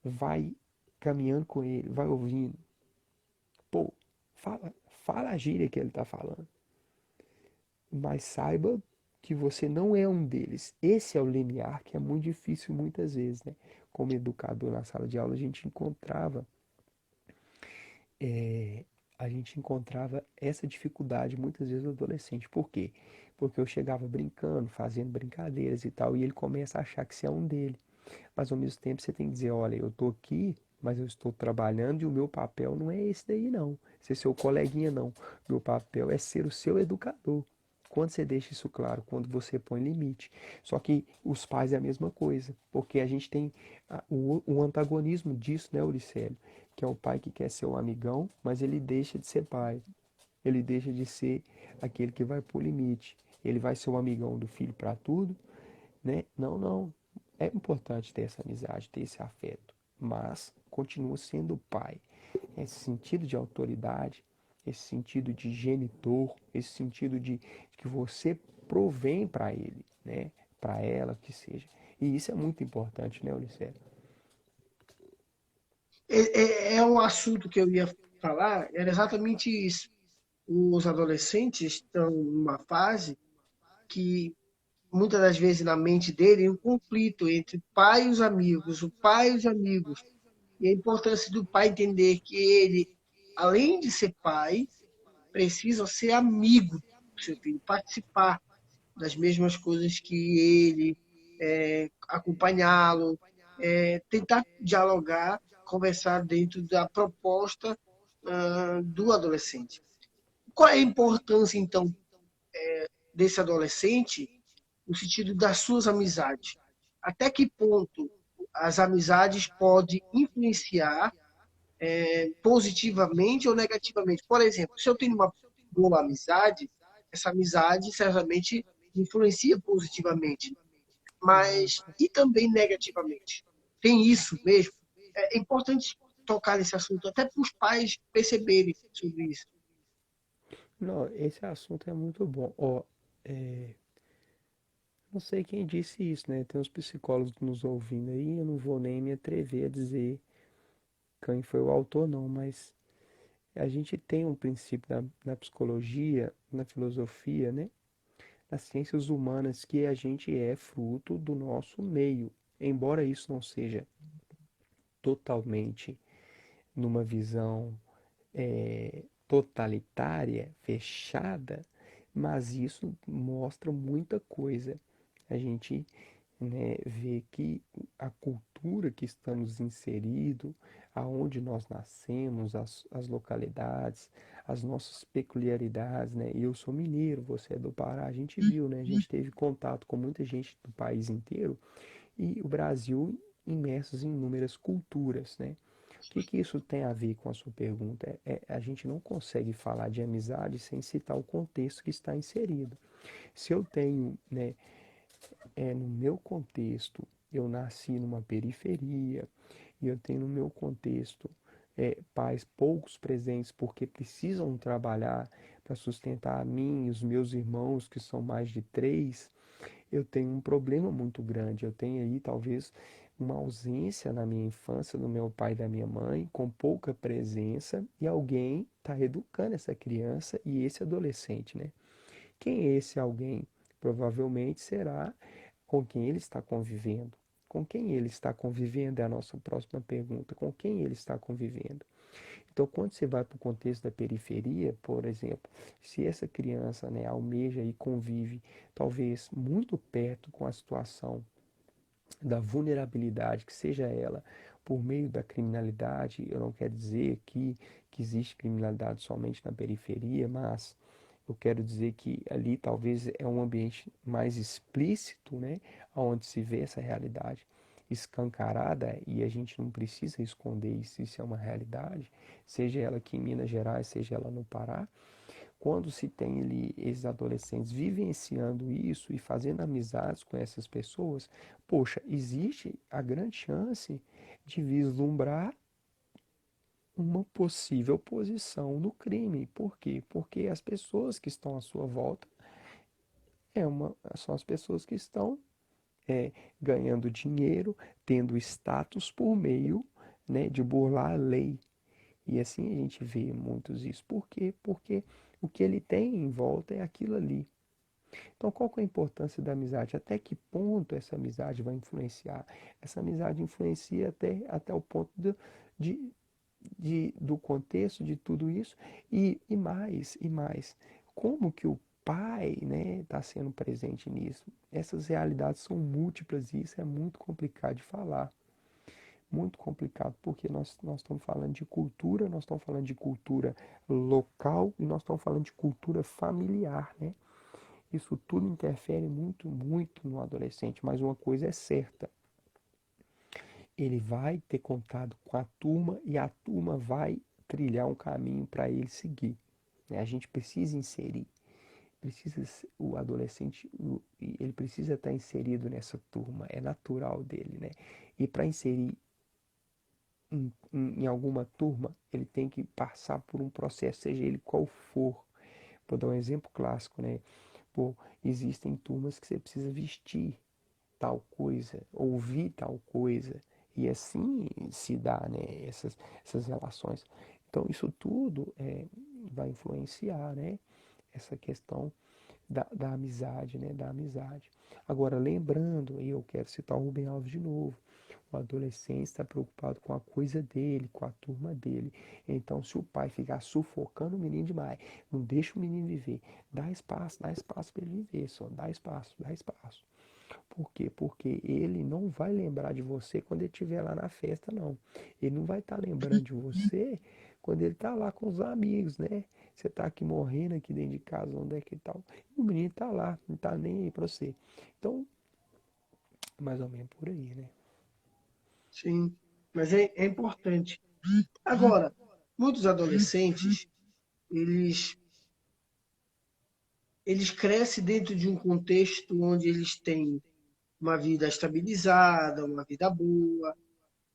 Vai caminhando com ele, vai ouvindo. Pô, fala a gíria que ele tá falando. Mas saiba que você não é um deles. Esse é o limiar que é muito difícil muitas vezes, né? Como educador na sala de aula, é, a gente encontrava essa dificuldade muitas vezes no adolescente. Por quê? Porque eu chegava brincando, fazendo brincadeiras e tal, e ele começa a achar que você é um dele. Mas ao mesmo tempo você tem que dizer, olha, eu estou aqui, mas eu estou trabalhando e o meu papel não é esse daí não. Ser seu coleguinha não. Meu papel é ser o seu educador. Quando você deixa isso claro, quando você põe limite. Só que os pais é a mesma coisa, porque a gente tem o antagonismo disso, né, Auricélio? Que é o pai que quer ser o amigão, mas ele deixa de ser pai. Ele deixa de ser aquele que vai pôr limite. Ele vai ser o amigão do filho para tudo, né? Não, não. É importante ter essa amizade, ter esse afeto, mas continua sendo pai. Esse sentido de autoridade, esse sentido de genitor, esse sentido de que você provém para ele, né? Para ela, que seja. E isso é muito importante, né, Ulicélio? É um assunto que eu ia falar, era exatamente isso. Os adolescentes estão numa fase que muitas das vezes na mente dele um conflito entre o pai e os amigos, o pai e os amigos. E a importância do pai entender que ele, além de ser pai, precisa ser amigo do seu filho, participar das mesmas coisas que ele, acompanhá-lo, tentar dialogar, conversar dentro da proposta do adolescente. Qual é a importância, então, desse adolescente no sentido das suas amizades? Até que ponto as amizades podem influenciar positivamente ou negativamente? Por exemplo, se eu tenho uma boa amizade, essa amizade certamente influencia positivamente, mas e também negativamente? Tem isso mesmo? É importante tocar nesse assunto, até para os pais perceberem sobre isso. Não, esse assunto é muito bom. Ó, é, não sei quem disse isso, né? Tem uns psicólogos nos ouvindo aí, eu não vou nem me atrever a dizer quem foi o autor, não, mas a gente tem um princípio na psicologia, na filosofia, né? Nas ciências humanas, que a gente é fruto do nosso meio. Embora isso não seja totalmente numa visão totalitária, fechada, mas isso mostra muita coisa. A gente, né, vê que a cultura que estamos inseridos, aonde nós nascemos, as localidades, as nossas peculiaridades, né? Eu sou mineiro, você é do Pará, a gente viu, né? A gente teve contato com muita gente do país inteiro e o Brasil imersos em inúmeras culturas, né? O que que isso tem a ver com a sua pergunta? A gente não consegue falar de amizade sem citar o contexto que está inserido. Se eu tenho, né, no meu contexto, eu nasci numa periferia e eu tenho no meu contexto pais poucos presentes porque precisam trabalhar para sustentar a mim e os meus irmãos, que são mais de três, eu tenho um problema muito grande. Eu tenho aí talvez uma ausência na minha infância do meu pai e da minha mãe, com pouca presença, e alguém está educando essa criança e esse adolescente, né? Quem é esse alguém? Provavelmente será com quem ele está convivendo. Com quem ele está convivendo é a nossa próxima pergunta. Com quem ele está convivendo? Então, quando você vai para o contexto da periferia, por exemplo, se essa criança, né, almeja e convive talvez muito perto com a situação da vulnerabilidade, que seja ela por meio da criminalidade, eu não quero dizer que existe criminalidade somente na periferia, mas eu quero dizer que ali talvez é um ambiente mais explícito, né, onde se vê essa realidade escancarada e a gente não precisa esconder isso, isso é uma realidade, seja ela aqui em Minas Gerais, seja ela no Pará. Quando se tem ali esses adolescentes vivenciando isso e fazendo amizades com essas pessoas, poxa, existe a grande chance de vislumbrar uma possível posição no crime. Por quê? Porque as pessoas que estão à sua volta são as pessoas que estão é, ganhando dinheiro, tendo status por meio, né, de burlar a lei. E assim a gente vê muitos isso. Por quê? Porque o que ele tem em volta é aquilo ali. Então, qual que é a importância da amizade? Até que ponto essa amizade vai influenciar? Essa amizade influencia até o ponto de, do contexto de tudo isso e mais, e mais. Como que o pai, né, está sendo presente nisso. Essas realidades são múltiplas e isso é muito complicado de falar. Muito complicado, porque nós estamos falando de cultura, nós estamos falando de cultura local e nós estamos falando de cultura familiar, né? Isso tudo interfere muito, muito no adolescente, mas uma coisa é certa, ele vai ter contato com a turma e a turma vai trilhar um caminho para ele seguir, né? A gente precisa inserir, o adolescente, ele precisa estar inserido nessa turma, é natural dele, né? E para inserir em alguma turma, ele tem que passar por um processo, seja ele qual for. Vou dar um exemplo clássico, né? Pô, existem turmas que você precisa vestir tal coisa, ouvir tal coisa, e assim se dá, né, essas relações. Então, isso tudo vai influenciar, né, essa questão da amizade, né, da amizade. Agora, lembrando, e eu quero citar o Rubem Alves de novo, o adolescente está preocupado com a coisa dele, com a turma dele. Então, se o pai ficar sufocando o menino demais, não deixa o menino viver, dá espaço para ele viver, só dá espaço, dá espaço. Por quê? Porque ele não vai lembrar de você quando ele estiver lá na festa, não. Ele não vai estar lembrando de você quando ele está lá com os amigos, né? Você está aqui morrendo aqui dentro de casa, onde é que tal? O menino está lá, não está nem aí para você. Então, mais ou menos por aí, né? Sim, mas é importante. Agora, muitos adolescentes, eles, eles crescem dentro de um contexto onde eles têm uma vida estabilizada, uma vida boa,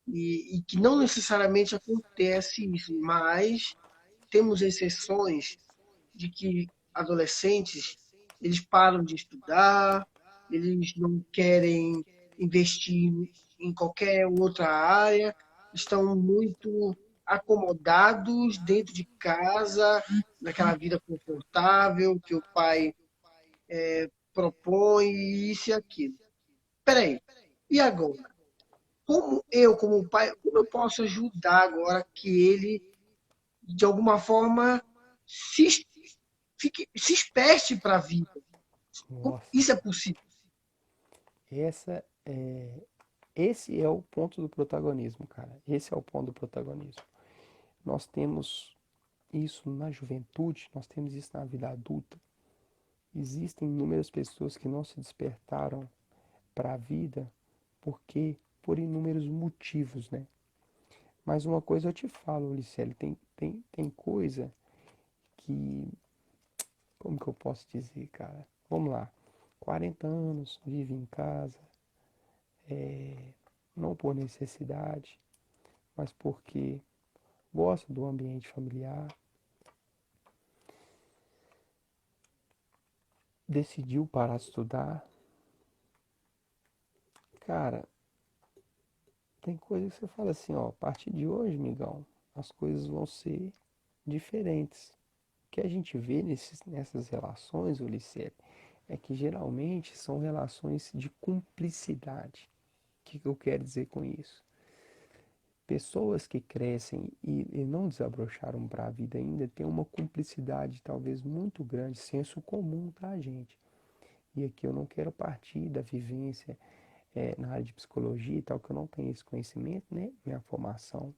e que não necessariamente acontece isso, mas temos exceções de que adolescentes, eles param de estudar, eles não querem investir em qualquer outra área, estão muito acomodados dentro de casa, naquela vida confortável que o pai propõe, isso e aquilo. Peraí, e agora? Como eu, como pai, como eu posso ajudar agora que ele, de alguma forma, se, se esperte para a vida? Nossa, Isso é cara. possível. Essa é, esse é o ponto do protagonismo, cara. Esse é o ponto do protagonismo. Nós temos isso na juventude, nós temos isso na vida adulta. Existem inúmeras pessoas que não se despertaram para a vida porque por inúmeros motivos, né? Mas uma coisa eu te falo, Licele, tem coisa que, como que eu posso dizer, cara? Vamos lá, 40 anos, vive em casa, não por necessidade, mas porque gosta do ambiente familiar, decidiu parar de estudar. Cara, tem coisa que você fala assim, ó, a partir de hoje, migão, as coisas vão ser diferentes. O que a gente vê nessas relações, Ulisses, é que geralmente são relações de cumplicidade. O que eu quero dizer com isso? Pessoas que crescem e não desabrocharam para a vida ainda têm uma cumplicidade talvez muito grande, senso comum para a gente. E aqui eu não quero partir da vivência na área de psicologia e tal, que eu não tenho esse conhecimento, né? Minha formação,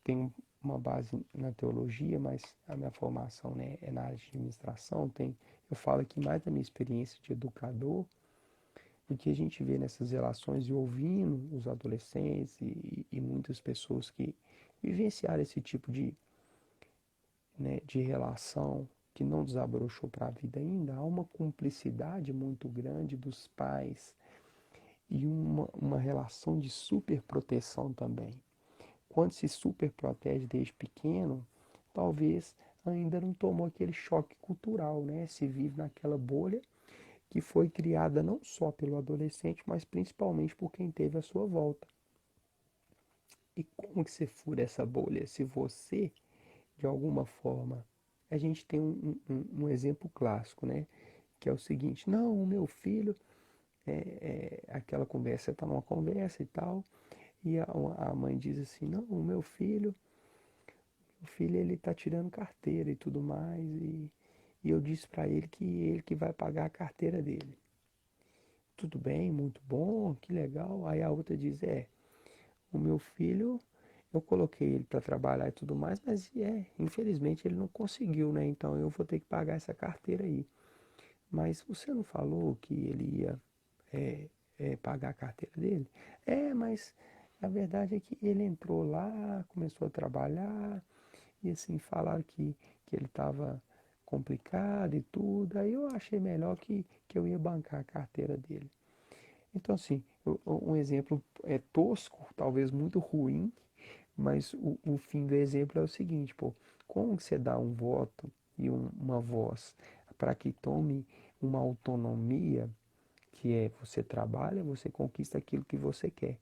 tenho uma base na teologia, mas a minha formação, né, é na área de administração. Eu falo aqui mais da minha experiência de educador, do que a gente vê nessas relações e ouvindo os adolescentes e muitas pessoas que vivenciaram esse tipo de relação que não desabrochou para a vida ainda, há uma cumplicidade muito grande dos pais e uma relação de superproteção também. Quando se superprotege desde pequeno, talvez ainda não tomou aquele choque cultural, né? Se vive naquela bolha que foi criada não só pelo adolescente, mas principalmente por quem teve a sua volta. E como que você fura essa bolha? Se você, de alguma forma, a gente tem um exemplo clássico, né? Que é o seguinte, não, o meu filho, aquela conversa, você está numa conversa e tal, e a mãe diz assim, não, o filho ele está tirando carteira e tudo mais, e eu disse para ele que vai pagar a carteira dele. Tudo bem, muito bom, que legal. Aí a outra diz, o meu filho, eu coloquei ele para trabalhar e tudo mais, mas infelizmente ele não conseguiu, né? Então eu vou ter que pagar essa carteira aí. Mas você não falou que ele ia é, pagar a carteira dele? Mas a verdade é que ele entrou lá, começou a trabalhar, e assim, falaram que ele estava complicado e tudo. Aí eu achei melhor que eu ia bancar a carteira dele. Então, assim, um exemplo tosco, talvez muito ruim, mas o fim do exemplo é o seguinte, pô, como que você dá um voto e uma voz para que tome uma autonomia, que é você trabalha, você conquista aquilo que você quer.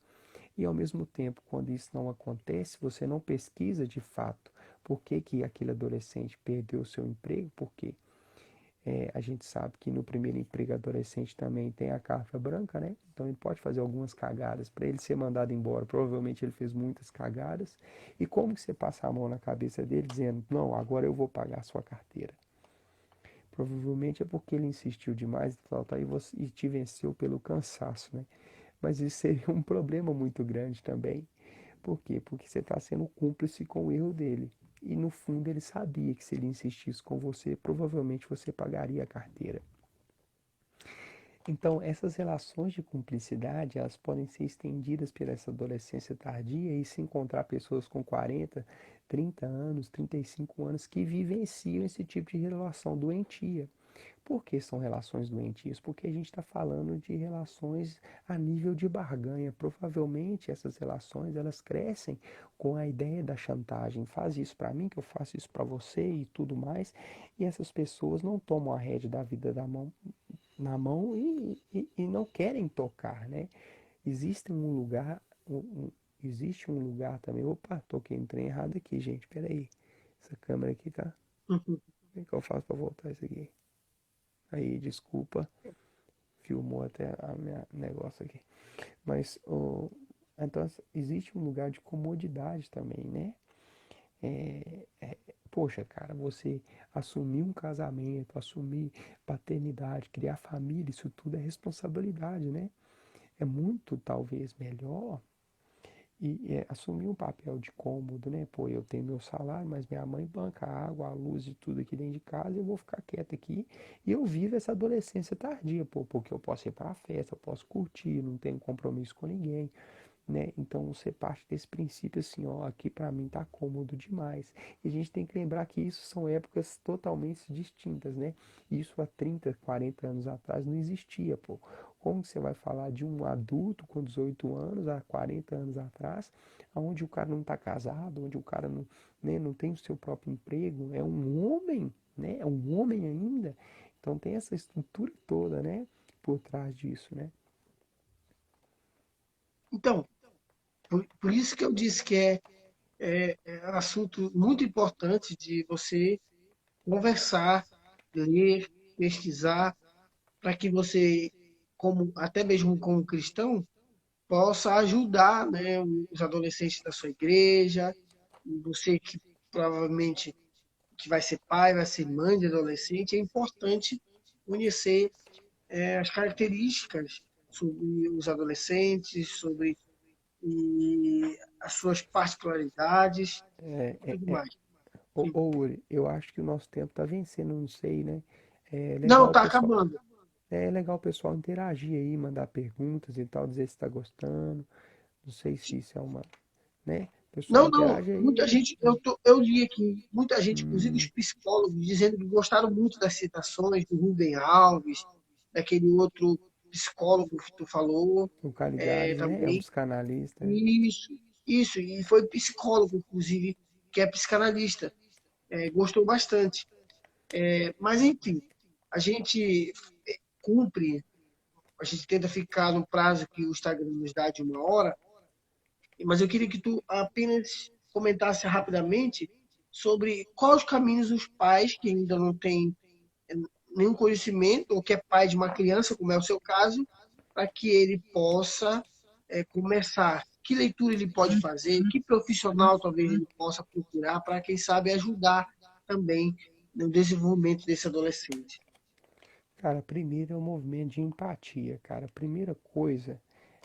E ao mesmo tempo, quando isso não acontece, você não pesquisa de fato por que, que aquele adolescente perdeu o seu emprego, por quê? A gente sabe que no primeiro emprego adolescente também tem a carta branca, né? Então ele pode fazer algumas cagadas. Para ele ser mandado embora, provavelmente ele fez muitas cagadas. E como que você passa a mão na cabeça dele dizendo, não, agora eu vou pagar a sua carteira? Provavelmente é porque ele insistiu demais e te venceu pelo cansaço, né? Mas isso seria um problema muito grande também. Por quê? Porque você está sendo cúmplice com o erro dele. E no fundo ele sabia que se ele insistisse com você, provavelmente você pagaria a carteira. Então, essas relações de cumplicidade, elas podem ser estendidas pela essa adolescência tardia e se encontrar pessoas com 40, 30 anos, 35 anos que vivenciam esse tipo de relação doentia. Por que são relações doentias? Porque a gente está falando de relações a nível de barganha. Provavelmente essas relações elas crescem com a ideia da chantagem. Faz isso para mim, que eu faço isso para você e tudo mais. E essas pessoas não tomam a rédea da vida na mão e não querem tocar, né? Existe um lugar, existe um lugar também. Opa, toquei no trem errado aqui, gente. Peraí. Essa câmera aqui tá. Uhum. O que eu faço para voltar isso aqui? Aí, desculpa, filmou até a minha negócio aqui. Mas, então, existe um lugar de comodidade também, né? É, é, poxa, cara, você assumir um casamento, assumir paternidade, criar família, isso tudo é responsabilidade, né? É muito, talvez, melhor assumir um papel de cômodo, né? Pô, eu tenho meu salário, mas minha mãe banca a água, a luz e tudo aqui dentro de casa, eu vou ficar quieto aqui e eu vivo essa adolescência tardia, pô, porque eu posso ir para a festa, eu posso curtir, não tenho compromisso com ninguém, né? Então você parte desse princípio assim, ó, aqui para mim tá cômodo demais. E a gente tem que lembrar que isso são épocas totalmente distintas, né? Isso há 30, 40 anos atrás não existia, pô. Como você vai falar de um adulto com 18 anos, há 40 anos atrás, onde o cara não está casado, onde o cara não, né, não tem o seu próprio emprego, é um homem, né? É um homem ainda. Então tem essa estrutura toda, né, por trás disso, né? Então, por isso que eu disse que é um assunto muito importante de você conversar, ler, pesquisar, para que você, como até mesmo como cristão, possa ajudar, né, os adolescentes da sua igreja, e você que provavelmente que vai ser pai, vai ser mãe de adolescente, é importante conhecer as características sobre os adolescentes, sobre as suas particularidades e tudo mais. Sim. Uri, eu acho que o nosso tempo tá vencendo, não sei, né? É Não, legal o está pessoal, acabando. é legal o pessoal interagir aí, mandar perguntas e tal, dizer se tá gostando. Não sei se isso é uma, né? O pessoal Não, não. interage Muita aí. gente, eu li aqui, muita gente, inclusive os Hum, psicólogos, dizendo que gostaram muito das citações do Rubem Alves, daquele outro psicólogo que tu falou, o Caligares, né? É um também. psicanalista. Isso, e foi psicólogo, inclusive, que é psicanalista. Gostou bastante. Mas, enfim, a gente cumpre, a gente tenta ficar no prazo que o Instagram nos dá de 1 hora, mas eu queria que tu apenas comentasse rapidamente sobre quais caminhos os pais que ainda não têm nenhum conhecimento, ou que é pai de uma criança, como é o seu caso, para que ele possa começar. Que leitura ele pode fazer? Que profissional talvez ele possa procurar para, quem sabe, ajudar também no desenvolvimento desse adolescente? Cara, primeiro é o movimento de empatia, cara. A primeira coisa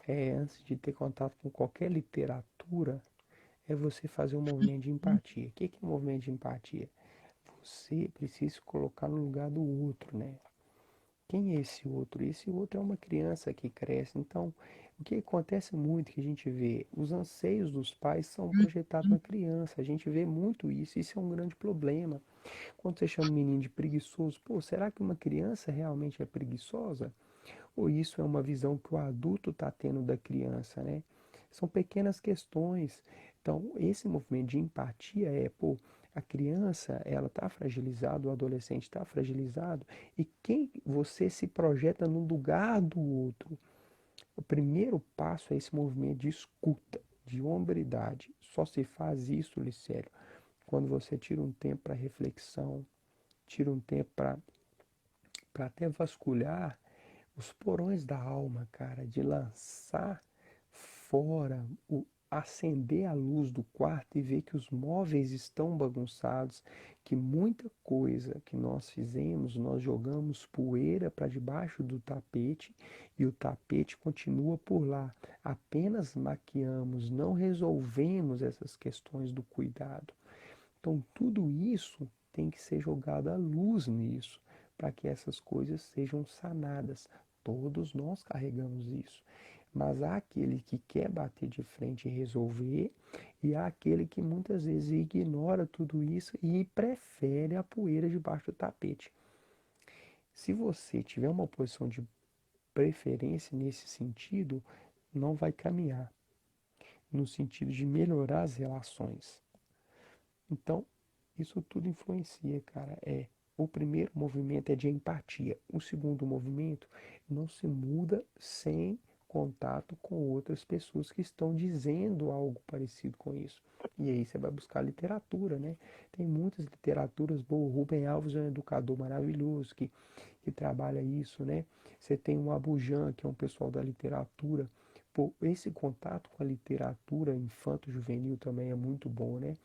antes de ter contato com qualquer literatura, é você fazer um movimento de empatia. O que é um movimento de empatia? Você precisa se colocar no lugar do outro, né? Quem é esse outro? Esse outro é uma criança que cresce. Então, o que acontece muito que a gente vê, os anseios dos pais são projetados na criança. A gente vê muito isso. Isso é um grande problema. Quando você chama um menino de preguiçoso, pô, será que uma criança realmente é preguiçosa? Ou isso é uma visão que o adulto está tendo da criança, né? São pequenas questões. Então, esse movimento de empatia pô, a criança, ela está fragilizada, o adolescente está fragilizado, e quem você se projeta no lugar do outro. O primeiro passo é esse movimento de escuta, de hombridade. Só se faz isso, Licério, quando você tira um tempo para reflexão, tira um tempo para até vasculhar os porões da alma, cara, de lançar fora, acender a luz do quarto e ver que os móveis estão bagunçados, que muita coisa que nós fizemos, nós jogamos poeira para debaixo do tapete e o tapete continua por lá. Apenas maquiamos, não resolvemos essas questões do cuidado. Então, tudo isso tem que ser jogado à luz nisso, para que essas coisas sejam sanadas. Todos nós carregamos isso. Mas há aquele que quer bater de frente e resolver, e há aquele que muitas vezes ignora tudo isso e prefere a poeira debaixo do tapete. Se você tiver uma posição de preferência nesse sentido, não vai caminhar no sentido de melhorar as relações. Então, isso tudo influencia, cara. O primeiro movimento é de empatia. O segundo movimento não se muda sem contato com outras pessoas que estão dizendo algo parecido com isso. E aí você vai buscar literatura, né? Tem muitas literaturas boas. O Rubem Alves é um educador maravilhoso que trabalha isso, né? Você tem o Abujan, que é um pessoal da literatura. Pô, esse contato com a literatura infanto-juvenil também é muito bom, né?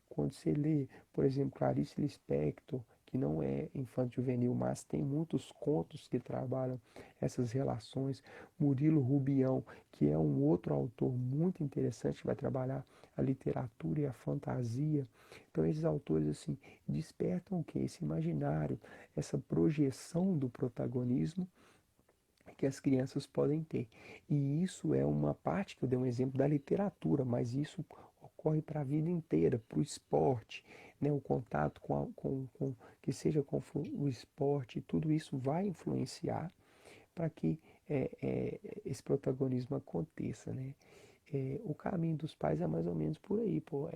Quando você lê, por exemplo, Clarice Lispector, que não é infanto-juvenil, mas tem muitos contos que trabalham essas relações. Murilo Rubião, que é um outro autor muito interessante, que vai trabalhar a literatura e a fantasia. Então, esses autores, assim, despertam o quê? Esse imaginário, essa projeção do protagonismo que as crianças podem ter. E isso é uma parte que eu dei um exemplo da literatura, mas isso ocorre para a vida inteira, para o esporte, né? O contato que seja com o esporte, tudo isso vai influenciar para que esse protagonismo aconteça, né? O caminho dos pais é mais ou menos por aí, pô.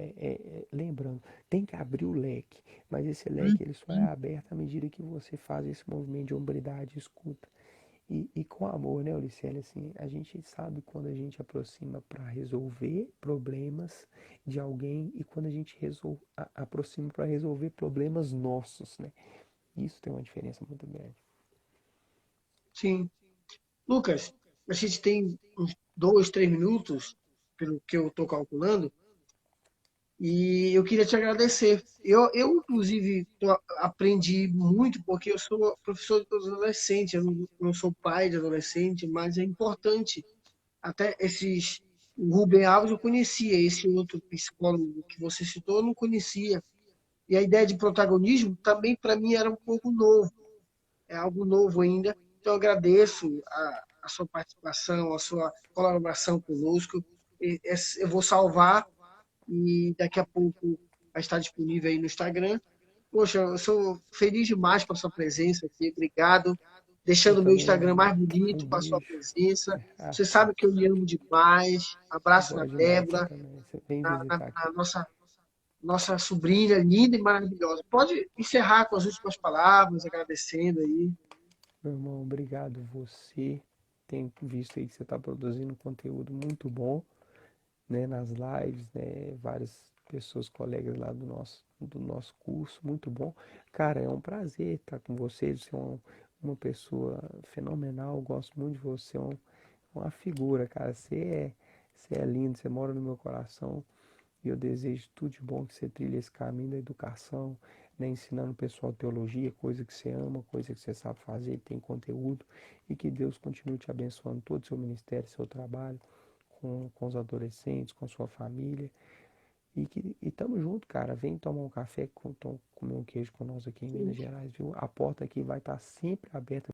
Lembrando, tem que abrir o leque, mas esse leque ele só é aberto à medida que você faz esse movimento de hombridade, escuta. E com amor, né, Auricélia, assim, a gente sabe quando a gente aproxima para resolver problemas de alguém e quando a gente aproxima para resolver problemas nossos, né? Isso tem uma diferença muito grande. Sim. Lucas, a gente tem uns 2, 3 minutos, pelo que eu estou calculando, e eu queria te agradecer. Inclusive, aprendi muito, porque eu sou professor de adolescente, eu não sou pai de adolescente, mas é importante. Até esses. O Rubem Alves eu conhecia, esse outro psicólogo que você citou eu não conhecia. E a ideia de protagonismo também para mim era um pouco novo, é algo novo ainda. Então eu agradeço a sua participação, a sua colaboração conosco. Eu vou salvar e daqui a pouco vai estar disponível aí no Instagram. Poxa, eu sou feliz demais com a sua presença aqui, obrigado. Eu Deixando o meu também, Instagram mais um bonito com a sua beijo. presença. Você sabe que eu lhe amo demais. Eu Abraço na gosto demais de você Débora, também. Você vem na, na, visitar aqui. na nossa sobrinha linda e maravilhosa. Pode encerrar com as últimas palavras, agradecendo aí. Meu irmão, obrigado você. Tenho visto aí que você está produzindo conteúdo muito bom, né, nas lives, né, várias pessoas, colegas lá do nosso curso, muito bom. Cara, é um prazer estar com você, você é uma pessoa fenomenal, gosto muito de você, uma figura, cara, você é lindo, você mora no meu coração e eu desejo tudo de bom que você trilhe esse caminho da educação, né, ensinando o pessoal teologia, coisa que você ama, coisa que você sabe fazer, tem conteúdo, e que Deus continue te abençoando todo o seu ministério, seu trabalho, com os adolescentes, com a sua família. E tamo junto, cara. Vem tomar um café, comer um queijo com nós aqui em Minas Gerais, viu? A porta aqui vai estar sempre aberta.